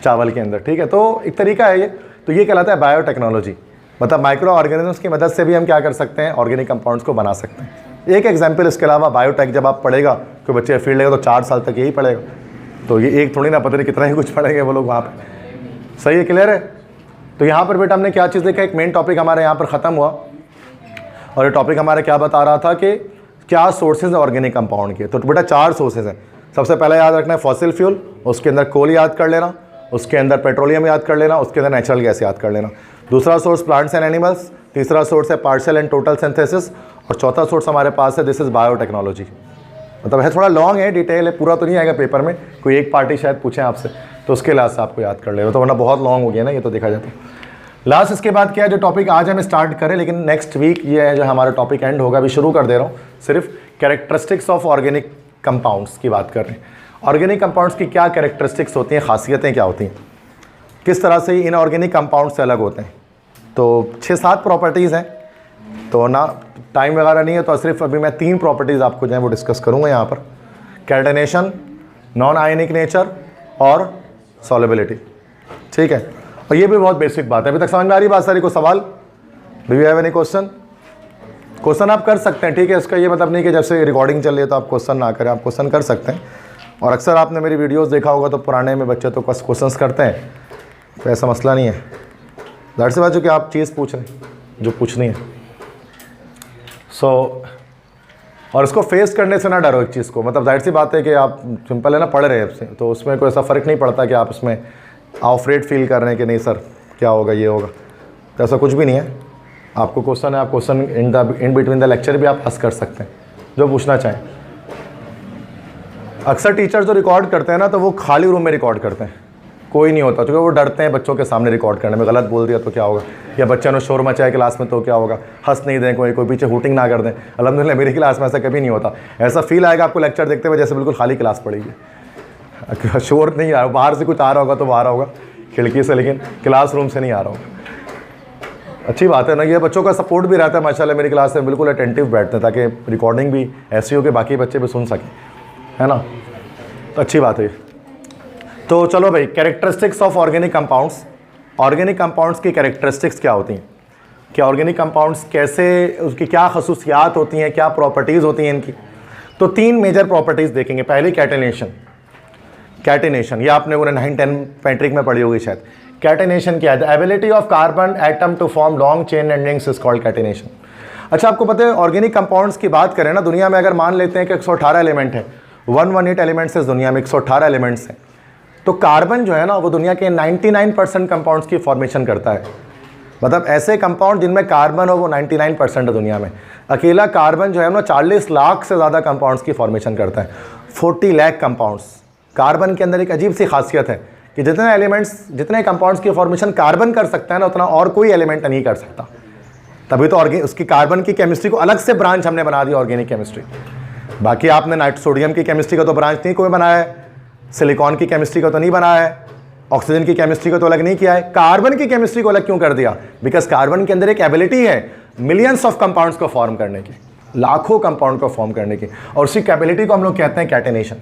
A: चावल के अंदर। ठीक है, तो एक तरीका है ये। तो ये कहलाता है बायोटेक्नोलॉजी। मतलब माइक्रो ऑर्गेनिजम्स की मदद से भी हम क्या कर सकते हैं? ऑर्गेनिक कंपाउंड्स को बना सकते हैं। एक एग्जाम्पल इसके अलावा बायोटेक जब आप पढ़ेगा, कोई बच्चे फील्ड लेगा तो 4 साल तक यही पढ़ेगा। तो ये एक थोड़ी ना, पता नहीं कितना ही कुछ पढ़ेंगे वो लोग वहाँ पर। सही है, क्लियर है? तो यहाँ पर बेटा हमने क्या चीज़ देखा, एक मेन टॉपिक हमारे यहाँ पर ख़त्म हुआ और ये टॉपिक हमारा क्या बता रहा था कि क्या सोर्सेज हैं ऑर्गेनिक कंपाउंड के। तो बेटा 4 सोर्सेज हैं। सबसे पहले याद रखना है फॉसिल फ्यूल, उसके अंदर कोल याद कर लेना, उसके अंदर पेट्रोलियम याद कर लेना, उसके अंदर नेचुरल गैस याद कर लेना। दूसरा सोर्स प्लांट्स एंड एनिमल्स, तीसरा सोर्स है पार्शियल एंड टोटल सिंथेसिस, और चौथा सोर्स हमारे पास है दिस इज़ बायोटेक्नोलॉजी। मतलब है थोड़ा लॉन्ग है, डिटेल है, पूरा तो नहीं आएगा पेपर में, कोई एक पार्टी शायद पूछें आपसे तो उसके लिहाज से आपको याद कर लेगा, तो वरना बहुत लॉन्ग हो गया ना ये तो देखा जाए तो। लास्ट इसके बाद क्या है, जो टॉपिक आज हम स्टार्ट करें लेकिन नेक्स्ट वीक ये है जो हमारा टॉपिक एंड होगा, अभी शुरू कर दे रहा हूँ। सिर्फ कैरेक्टरिस्टिक्स ऑफ ऑर्गेनिक कंपाउंड्स की बात कर रहे हैं। ऑर्गेनिक कंपाउंड्स की क्या कैरेक्टरिस्टिक्स होती हैं, खासियतें क्या होती हैं, किस तरह से इन ऑर्गेनिक कंपाउंड से अलग होते हैं। तो 6-7 प्रॉपर्टीज़ हैं, तो ना टाइम वगैरह नहीं है तो सिर्फ अभी मैं 3 प्रॉपर्टीज़ आपको जो है वो डिस्कस करूँगा यहाँ पर, कैटेनेशन, नॉन आयनिक नेचर और सॉल्युबिलिटी। ठीक है, और ये भी बहुत बेसिक बात है। अभी तक समझ में आ रही बात सारी? को सवाल, do you have any question? Question आप कर सकते हैं, ठीक है, इसका ये मतलब नहीं कि जब से रिकॉर्डिंग चल रही है तो आप क्वेश्चन ना करें, आप क्वेश्चन कर सकते हैं। और अक्सर आपने मेरी वीडियोस देखा होगा तो पुराने में बच्चे तो क्वेश्चंस करते हैं, तो ऐसा मसला नहीं है। जाहिर सी बात है कि आप चीज़ पूछ रहे हैं जो पूछनी है। और इसको फेस करने से ना डरो एक चीज़ को, मतलब जाहिर सी बात है कि आप सिंपल है ना पढ़ रहे हैं तो उसमें कोई ऐसा फ़र्क नहीं पड़ता कि आप उसमें अफ्रेड फील कर रहे हैं कि नहीं सर क्या होगा ये होगा, तो ऐसा कुछ भी नहीं है। आपको क्वेश्चन है, आप question in between the lecture भी आप आस्क कर सकते हैं जो पूछना चाहें। अक्सर टीचर जो रिकॉर्ड करते हैं ना तो वो खाली रूम में रिकॉर्ड करते हैं, कोई नहीं होता, क्योंकि वो डरते हैं बच्चों के सामने रिकॉर्ड करने में, गलत बोल दिया तो क्या होगा, या बच्चे ने शोर मचाया क्लास में तो क्या होगा, हंस नहीं दें, कोई पीछे हूटिंग ना कर दें। अल्हम्दुलिल्लाह मेरी क्लास में ऐसा कभी नहीं होता। ऐसा फील आएगा आपको लेक्चर देखते हुए जैसे बिल्कुल खाली क्लास पड़ेगी, शोर नहीं आ रहा, बाहर से कुछ आ रहा होगा तो आ रहा होगा खिड़की से, लेकिन क्लासरूम से नहीं आ रहा होगा। अच्छी बात है ना, ये बच्चों का सपोर्ट भी रहता है माशाल्लाह। मेरी क्लास में बिल्कुल अटेंटिव बैठते हैं ताकि रिकॉर्डिंग भी ऐसी हो कि बाकी बच्चे भी सुन सकें, है ना, तो अच्छी बात है। तो चलो भाई, characteristics of organic compounds. Organic compounds की कैरेक्टरिस्टिक्स क्या होती हैं, कि ऑर्गेनिक कंपाउंड्स कैसे, उसकी क्या खसूसियात होती हैं, क्या प्रॉपर्टीज़ होती हैं इनकी। तो 3 मेजर प्रॉपर्टीज़ देखेंगे। पहली कैटेनेशन। कैटेनेशन ये आपने 9-10 मैट्रिक में पढ़ी होगी शायद। कैटेनेशन क्या है? The ability of carbon atom to form long chain and rings is called catenation. अच्छा, आपको पता है ऑर्गेनिक कंपाउंड्स की बात करें ना, दुनिया में अगर मान लेते हैं कि 118 एलिमेंट है, 118 एलिमेंट्स है दुनिया में, 118 एलिमेंट्स हैं, तो कार्बन जो है ना वो दुनिया के 99% कंपाउंड्स की फॉर्मेशन करता है। मतलब ऐसे कंपाउंड जिनमें कार्बन हो वो 99% है दुनिया में। अकेला कार्बन जो है ना 40 लाख से ज़्यादा कंपाउंड्स की फॉर्मेशन करता है, 40 लाख कंपाउंड्स। कार्बन के अंदर एक अजीब सी खासियत है कि जितने एलिमेंट्स, जितने कंपाउंड्स की फॉर्मेशन कार्बन कर सकता है ना, उतना और कोई एलिमेंट नहीं कर सकता। तभी तो उसकी कार्बन की केमिस्ट्री को अलग से ब्रांच हमने बना दी, ऑर्गेनिक केमिस्ट्री। बाकी आपने सोडियम की केमिस्ट्री का तो ब्रांच नहीं कोई बनाया है, सिलिकॉन की केमिस्ट्री का तो नहीं बनाया है, ऑक्सीजन की केमिस्ट्री को तो अलग नहीं किया है, कार्बन की केमिस्ट्री को अलग क्यों कर दिया? बिकॉज कार्बन के अंदर एक एबिलिटी है मिलियंस ऑफ कंपाउंड्स को फॉर्म करने की, लाखों कंपाउंड को फॉर्म करने की, और उसी कैपेबिलिटी को हम लोग कहते हैं कैटेनेशन।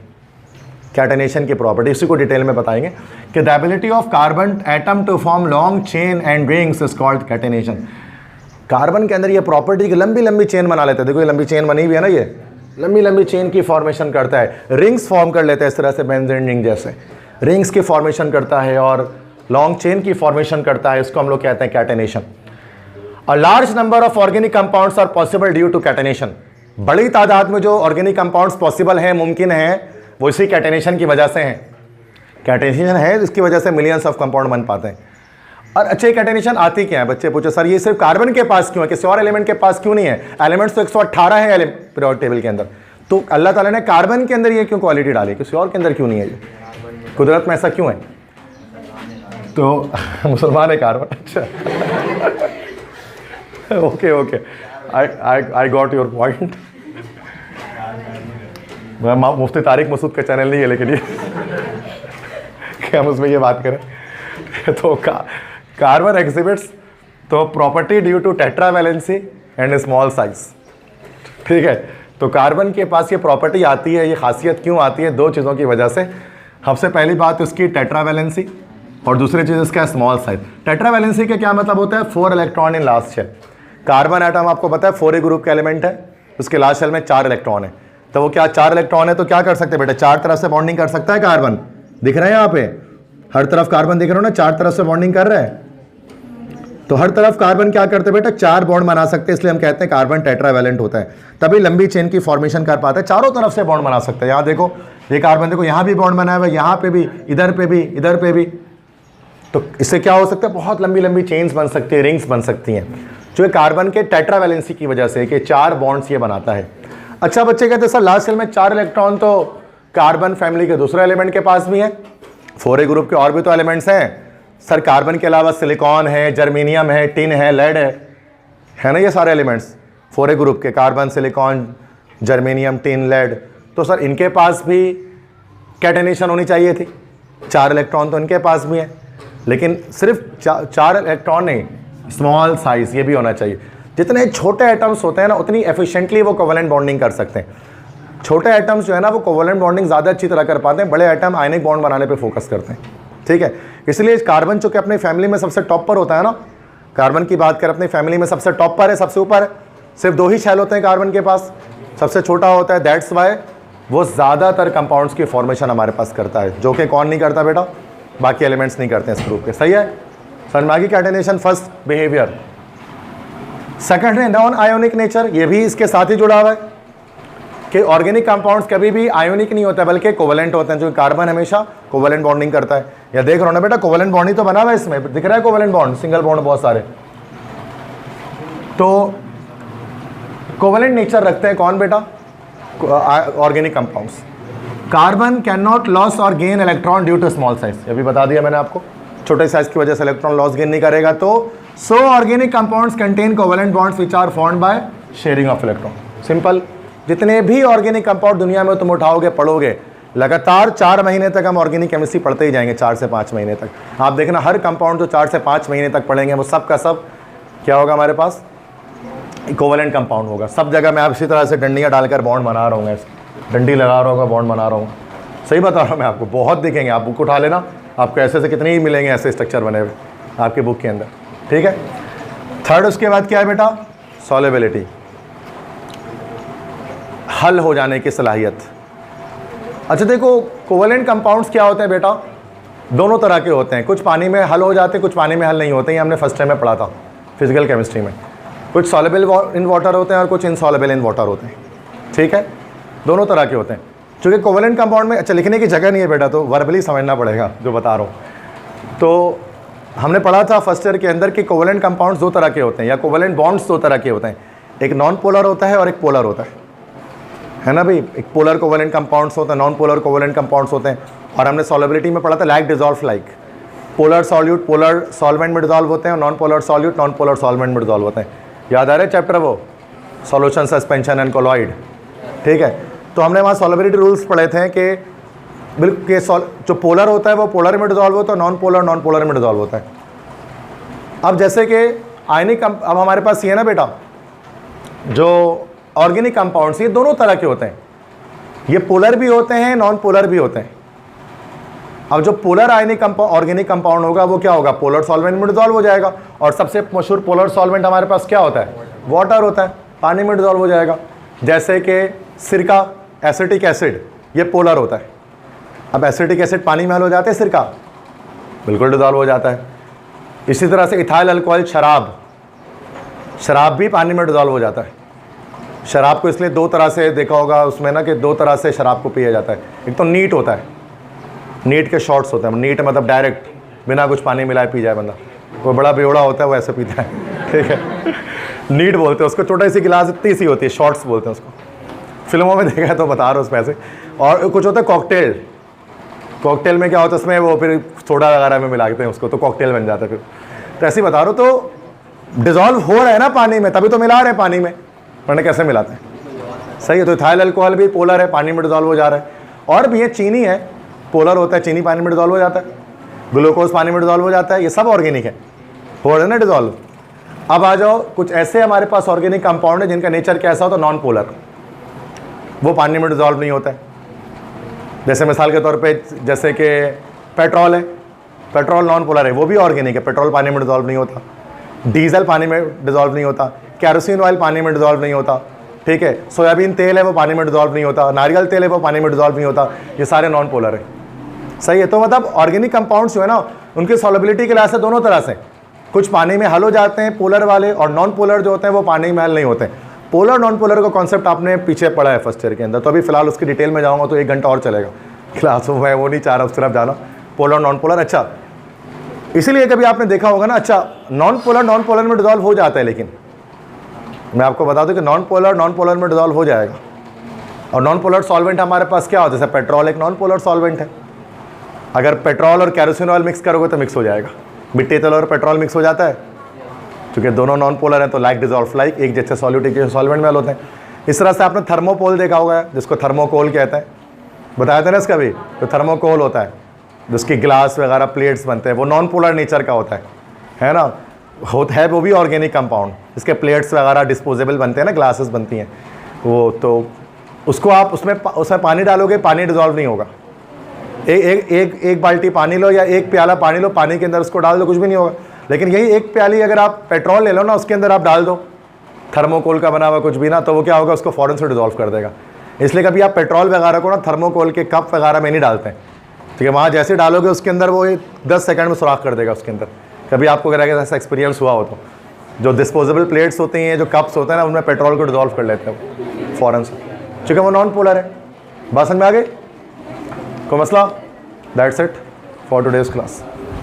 A: कैटेनेशन की प्रॉपर्टी इसी को डिटेल में बताएंगे कि the ability of carbon atom to form long chain and rings is called catenation. Carbon के अंदर ये प्रॉपर्टी की लंबी लंबी चेन बना लेते हैं। देखो ये लंबी चेन बनी हुई है ना, ये लंबी लंबी चेन की फॉर्मेशन करता है, रिंग्स फॉर्म कर लेते हैं इस तरह से, बेंजीन रिंग जैसे रिंग्स की फॉर्मेशन करता है और लॉन्ग चेन की फॉर्मेशन करता है। इसको हम लोग कहते हैं catenation. A large number of organic compounds are possible due to catenation. बड़ी तादाद में जो ऑर्गेनिक कंपाउंड्स पॉसिबल हैं, मुमकिन हैं, वो इसी कैटेनेशन की वजह से हैं। कैटेनेशन है इसकी वजह से मिलियंस ऑफ कंपाउंड बन पाते हैं। और अच्छे कैटेनेशन आती क्या है? बच्चे पूछे सर ये सिर्फ कार्बन के पास क्यों है, किसी और एलिमेंट के पास क्यों नहीं है? एलिमेंट्स तो 118 है पीरियोडिक टेबल के अंदर, तो अल्लाह ताला ने कार्बन के अंदर ये क्यों क्वालिटी डाली, किसी और के अंदर क्यों नहीं है? ये कुदरत में ऐसा क्यों है? तो मुसलमान है कार्बन। अच्छा okay okay, I got your point. Mufti Tariq Masood का चैनल नहीं है लेकिन ये कि हम उसमें ये बात करें तो carbon exhibits two property due to tetravalency and small size. ठीक है, तो कार्बन के पास ये प्रॉपर्टी आती है, ये खासियत क्यों आती है? 2 चीज़ों की वजह से। सबसे पहली बात उसकी टेट्रावैलेंसी और दूसरी चीज़ इसका स्मॉल साइज। टेट्रावैलेंसी का क्या मतलब होता है? 4 electron in last shell. Carbon atom आपको पता है 4 ग्रुप का एलिमेंट है, उसके लास्ट शेल में 4 इलेक्ट्रॉन है। तो वो क्या 4 इलेक्ट्रॉन है तो क्या कर सकते हैं बेटा? 4 तरफ से बॉन्डिंग कर सकता है कार्बन। दिख रहा है यहाँ पे हर तरफ कार्बन दिख रहा है ना, 4 तरफ से बॉन्डिंग कर रहा है। तो हर तरफ कार्बन क्या करते हैं बेटा, 4 बॉन्ड बना सकते हैं, इसलिए हम कहते हैं कार्बन टेट्रावैलेंट होता है, तभी लंबी चेन की फॉर्मेशन कर पाता है, चारों तरफ से बॉन्ड बना सकते हैं। यहाँ देखो ये कार्बन, देखो यहाँ भी बॉन्ड बनाया हुआ है, यहाँ पे भी, इधर पे भी, इधर पे भी। तो इससे क्या हो सकता है, बहुत लंबी लंबी चेन्स बन सकती है, रिंग्स बन सकती हैं, जो कार्बन के टेट्रावैलेंसी की वजह से कि 4 बॉन्ड्स ये बनाता है। अच्छा बच्चे कहते हैं सर लास्ट सेल में 4 इलेक्ट्रॉन तो कार्बन फैमिली के दूसरे एलिमेंट के पास भी है, 4a ग्रुप के और भी तो एलिमेंट्स हैं सर, कार्बन के अलावा सिलिकॉन है, जर्मेनियम है, टिन है, लेड है ना, ये सारे एलिमेंट्स 4a ग्रुप के, carbon, silicon, germanium, tin, lead. तो सर इनके पास भी कैटेनेशन होनी चाहिए थी, 4 इलेक्ट्रॉन तो इनके पास भी है, लेकिन सिर्फ 4 इलेक्ट्रॉन नहीं, स्मॉल साइज ये भी होना चाहिए। जितने छोटे एटम्स होते हैं ना उतनी एफिशिएंटली वो कोवेलेंट बॉन्डिंग कर सकते हैं। छोटे एटम्स जो है ना वो कोवेलेंट बॉन्डिंग ज़्यादा अच्छी तरह कर पाते हैं, बड़े एटम आयनिक बॉन्ड बनाने पे फोकस करते हैं, ठीक है। इसलिए कार्बन चूंकि अपनी फैमिली में सबसे टॉप पर होता है ना, कार्बन की बात करें अपनी फैमिली में सबसे टॉप पर है, सबसे ऊपर है, सिर्फ 2 ही शेल होते हैं कार्बन के पास, सबसे छोटा होता है, दैट्स वाई वो ज़्यादातर कंपाउंड्स की फॉर्मेशन हमारे पास करता है, जो कि कौन नहीं करता बेटा, बाकी एलिमेंट्स नहीं करते हैं इस ग्रुप के। सही है, सनमागी कैटेनेशन फर्स्ट बिहेवियर। सेकंड है नॉन आयोनिक नेचर, ये भी इसके साथ ही जुड़ा हुआ है कि ऑर्गेनिक कंपाउंड्स कभी भी आयोनिक नहीं होता बल्कि कोवेलेंट होते हैं, जो कार्बन हमेशा कोवेलेंट बॉन्डिंग करता है। या देख रहा हो ना बेटा, कोवेलेंट बॉन्ड ही तो बना हुआ है इसमें, दिख रहा है कोवेलेंट बॉन्ड, सिंगल बॉन्ड बहुत सारे। तो कोवेलेंट नेचर रखते हैं कौन बेटा, organic compounds. Carbon can not lose और gain electron due to small size, ये भी बता दिया मैंने आपको, छोटे साइज की वजह से इलेक्ट्रॉन लॉस गेन नहीं करेगा। तो so organic compounds contain covalent bonds which are formed by sharing of electron. Simple, जितने भी ऑर्गेनिक कंपाउंड दुनिया में तुम उठाओगे पढ़ोगे, लगातार 4 महीने तक हम ऑर्गेनिक केमिस्ट्री पढ़ते ही जाएंगे, 4 से 5 महीने तक। आप देखना हर कंपाउंड जो 4 से 5 महीने तक पढ़ेंगे वो सब का सब क्या होगा, हमारे पास कोवेलेंट कंपाउंड होगा। सब जगह मैं आप इसी तरह से डंडियाँ डालकर बॉन्ड बना रहा हूँ, डंडी लगा रहा हूँ, बॉन्ड बना रहा हूँ, सही बता रहा हूँ मैं आपको, बहुत दिखेंगे, आप बुक उठा लेना, आपको ऐसे से कितने ही मिलेंगे ऐसे स्ट्रक्चर बने हुए आपके बुक के अंदर, ठीक है। थर्ड उसके बाद क्या है बेटा, सॉल्युबिलिटी, हल हो जाने की सलाहियत। अच्छा देखो कोवेलेंट कंपाउंड्स क्या होते हैं बेटा, दोनों तरह के होते हैं, कुछ पानी में हल हो जाते हैं, कुछ पानी में हल नहीं होते हैं, हमने फर्स्ट टाइम में पढ़ा था फिजिकल केमिस्ट्री में। कुछ सॉल्युबल इन वाटर होते हैं और कुछ इनसॉल्युबल इन वाटर होते हैं, ठीक है, दोनों तरह के होते हैं। चूँकि कोवेलेंट कंपाउंड में अच्छा लिखने की जगह नहीं है बेटा, तो वर्बली समझना पड़ेगा जो बता रहा हूँ। तो हमने पढ़ा था फर्स्ट ईयर के अंदर कि कोवेलेंट कंपाउंड्स 2 तरह के होते हैं, या कोवेलेंट बॉन्ड्स 2 तरह के होते हैं, एक नॉन पोलर होता है और एक पोलर होता है ना भाई। एक पोलर कोवेलेंट कंपाउंड्स होते हैं, नॉन पोलर कोवेलेंट कंपाउंड्स होते हैं। और हमने सॉल्युबिलिटी में पढ़ा था like dissolve like, polar solute polar solvent में डिजॉल्व होते हैं, non polar solute non polar solvent में डिजॉल्व होते हैं। याद आ रहा है चैप्टर वो सॉल्यूशन सस्पेंशन एंड कोलॉइड, ठीक है। तो हमने वहाँ सॉल्युबिलिटी रूल्स पढ़े थे कि बिल्कुल जो पोलर होता है वो पोलर में डिजॉल्व होता है, नॉन पोलर में डिजॉल्व होता है। अब जैसे कि आयनिक अब हमारे पास ये है ना बेटा, जो ऑर्गेनिक कंपाउंड्स ये दोनों तरह के होते हैं, ये पोलर भी होते हैं, नॉन पोलर भी होते हैं। अब जो पोलर आयनिक ऑर्गेनिक कंपाउंड होगा वो क्या होगा, पोलर सॉल्वेंट में डिजॉल्व हो जाएगा। और सबसे मशहूर पोलर सॉल्वेंट हमारे पास क्या होता है, वाटर होता है, पानी में डिजॉल्व हो जाएगा। जैसे कि सिरका, एसिटिक एसिड, ये पोलर होता है। अब एसिटिक एसिड पानी में हल हो जाते हैं, सिरका बिल्कुल डिजॉल्व हो जाता है। इसी तरह से इथाइल अल्कोहल, शराब भी पानी में डिजॉल्व हो जाता है। शराब को इसलिए 2 तरह से देखा होगा उसमें ना कि 2 तरह से शराब को पिया जाता है। एक तो नीट होता है, नीट के शॉट्स होते हैं, नीट मतलब डायरेक्ट बिना कुछ पानी मिलाए पी जाए बंदा, वो बड़ा बेवड़ा होता है वो ऐसे पीता है, ठीक है, नीट बोलते हैं उसको, छोटा सी गिलास इतनी सी होती है, शॉट्स बोलते हैं उसको, फिल्मों में देखा है तो बता रहा हूँ उसमें ऐसे। और कुछ होता है कॉकटेल, कॉकटेल में क्या होता है उसमें वो फिर सोडा वगैरह में मिला देते हैं उसको, तो कॉकटेल बन जाता है फिर। तो ऐसे ही बता रहा हूँ, तो डिजॉल्व हो रहा है ना पानी में, तभी तो मिला रहे हैं पानी में, वरना कैसे मिलाते हैं, सही है। तो इथाइल अल्कोहल भी पोलर है, पानी में डिजॉल्व हो जा रहा है। और भी ये चीनी है, पोलर होता है, चीनी पानी में डिजॉल्व हो जाता है, ग्लूकोज पानी में डिजॉल्व हो जाता है, ये सब ऑर्गेनिक है, हो रहा है ना डिजॉल्व। अब आ जाओ कुछ ऐसे हमारे पास ऑर्गेनिक कंपाउंड है जिनका नेचर कैसा होता है, नॉन पोलर, वो पानी में डिजॉल्व नहीं होता है। जैसे मिसाल के तौर पे जैसे कि पेट्रोल है, पेट्रोल नॉन पोलर है, वो भी ऑर्गेनिक है, पेट्रोल पानी में डिजॉल्व नहीं होता। डीजल पानी में डिजॉल्व नहीं होता, कैरोसिन ऑयल पानी में डिजॉल्व नहीं होता, ठीक है। सोयाबीन तेल है वो पानी में डिजॉल्व नहीं होता, नारियल तेल है वो पानी में डिजॉल्व नहीं होता, ये सारे नॉन पोलर है, सही है। तो मतलब ऑर्गेनिक कंपाउंड्स जो है ना उनकी सॉल्युबिलिटी के लिहाज से दोनों तरह से, कुछ पानी में हल हो जाते हैं पोलर वाले, और नॉन पोलर जो होते हैं वो पानी में हल नहीं होते। पोलर नॉन पोलर का कॉन्सेप्ट आपने पीछे पढ़ा है फर्स्ट ईयर के अंदर, तो अभी फिलहाल उसकी डिटेल में जाऊँगा तो 1 घंटा और चलेगा क्लास में, वो नहीं चाह रहा उस तरफ जाना। पोलर नॉन पोलर, अच्छा इसीलिए कभी आपने देखा होगा ना, अच्छा नॉन पोलर में डिजॉल्व हो जाता है, लेकिन मैं आपको बता दूं कि नॉन पोलर में डिजॉल्व हो जाएगा। और नॉन पोलर सॉल्वेंट हमारे पास क्या होता है, जैसे पेट्रोल एक नॉन पोलर सॉल्वेंट है, अगर पेट्रोल और कैरोसिन ऑयल मिक्स करोगे तो मिक्स हो जाएगा। मिट्टी तेल और पेट्रोल मिक्स हो जाता है, क्योंकि दोनों नॉन पोलर हैं तो लाइक डिजॉल्व लाइक, एक जैसे सॉल्यूट एक सॉल्वेंट में हल होते हैं। इस तरह से आपने थर्मोकोल देखा होगा, जिसको थर्मोकोल कहते हैं, बताया था ना इसका भी, तो थर्मोकोल होता है जिसकी ग्लास वगैरह प्लेट्स बनते हैं, वो नॉन पोलर नेचर का होता है ना, होता है वो भी ऑर्गेनिक कंपाउंड, इसके प्लेट्स वगैरह डिस्पोजेबल बनते हैं ना, ग्लासेस बनती हैं वो, तो उसको आप उसमें पानी डालोगे, पानी डिजॉल्व नहीं होगा। एक बाल्टी पानी लो या एक प्याला पानी लो, पानी के अंदर उसको डाल दो, कुछ भी नहीं होगा। लेकिन यही एक प्याली अगर आप पेट्रोल ले लो ना, उसके अंदर आप डाल दो थर्मोकोल का बना हुआ कुछ भी ना, तो वो क्या होगा, उसको फ़ौरन से डिजॉल्व कर देगा। इसलिए कभी आप पेट्रोल वगैरह को ना थर्मोकोल के कप वगैरह में नहीं डालते हैं, ठीक है, वहाँ जैसे डालोगे उसके अंदर वो 10 सेकंड में सुराख कर देगा उसके अंदर। कभी आपको अगर ऐसा एक्सपीरियंस हुआ हो तो, जो डिस्पोजेबल प्लेट्स होती हैं, जो कप्स होते हैं ना, उनमें पेट्रोल को डिजॉल्व कर लेते हैं फ़ौरन से, क्योंकि वो नॉन पोलर है। बात समझ में आ गई? कोई मसला? That's it for today's class.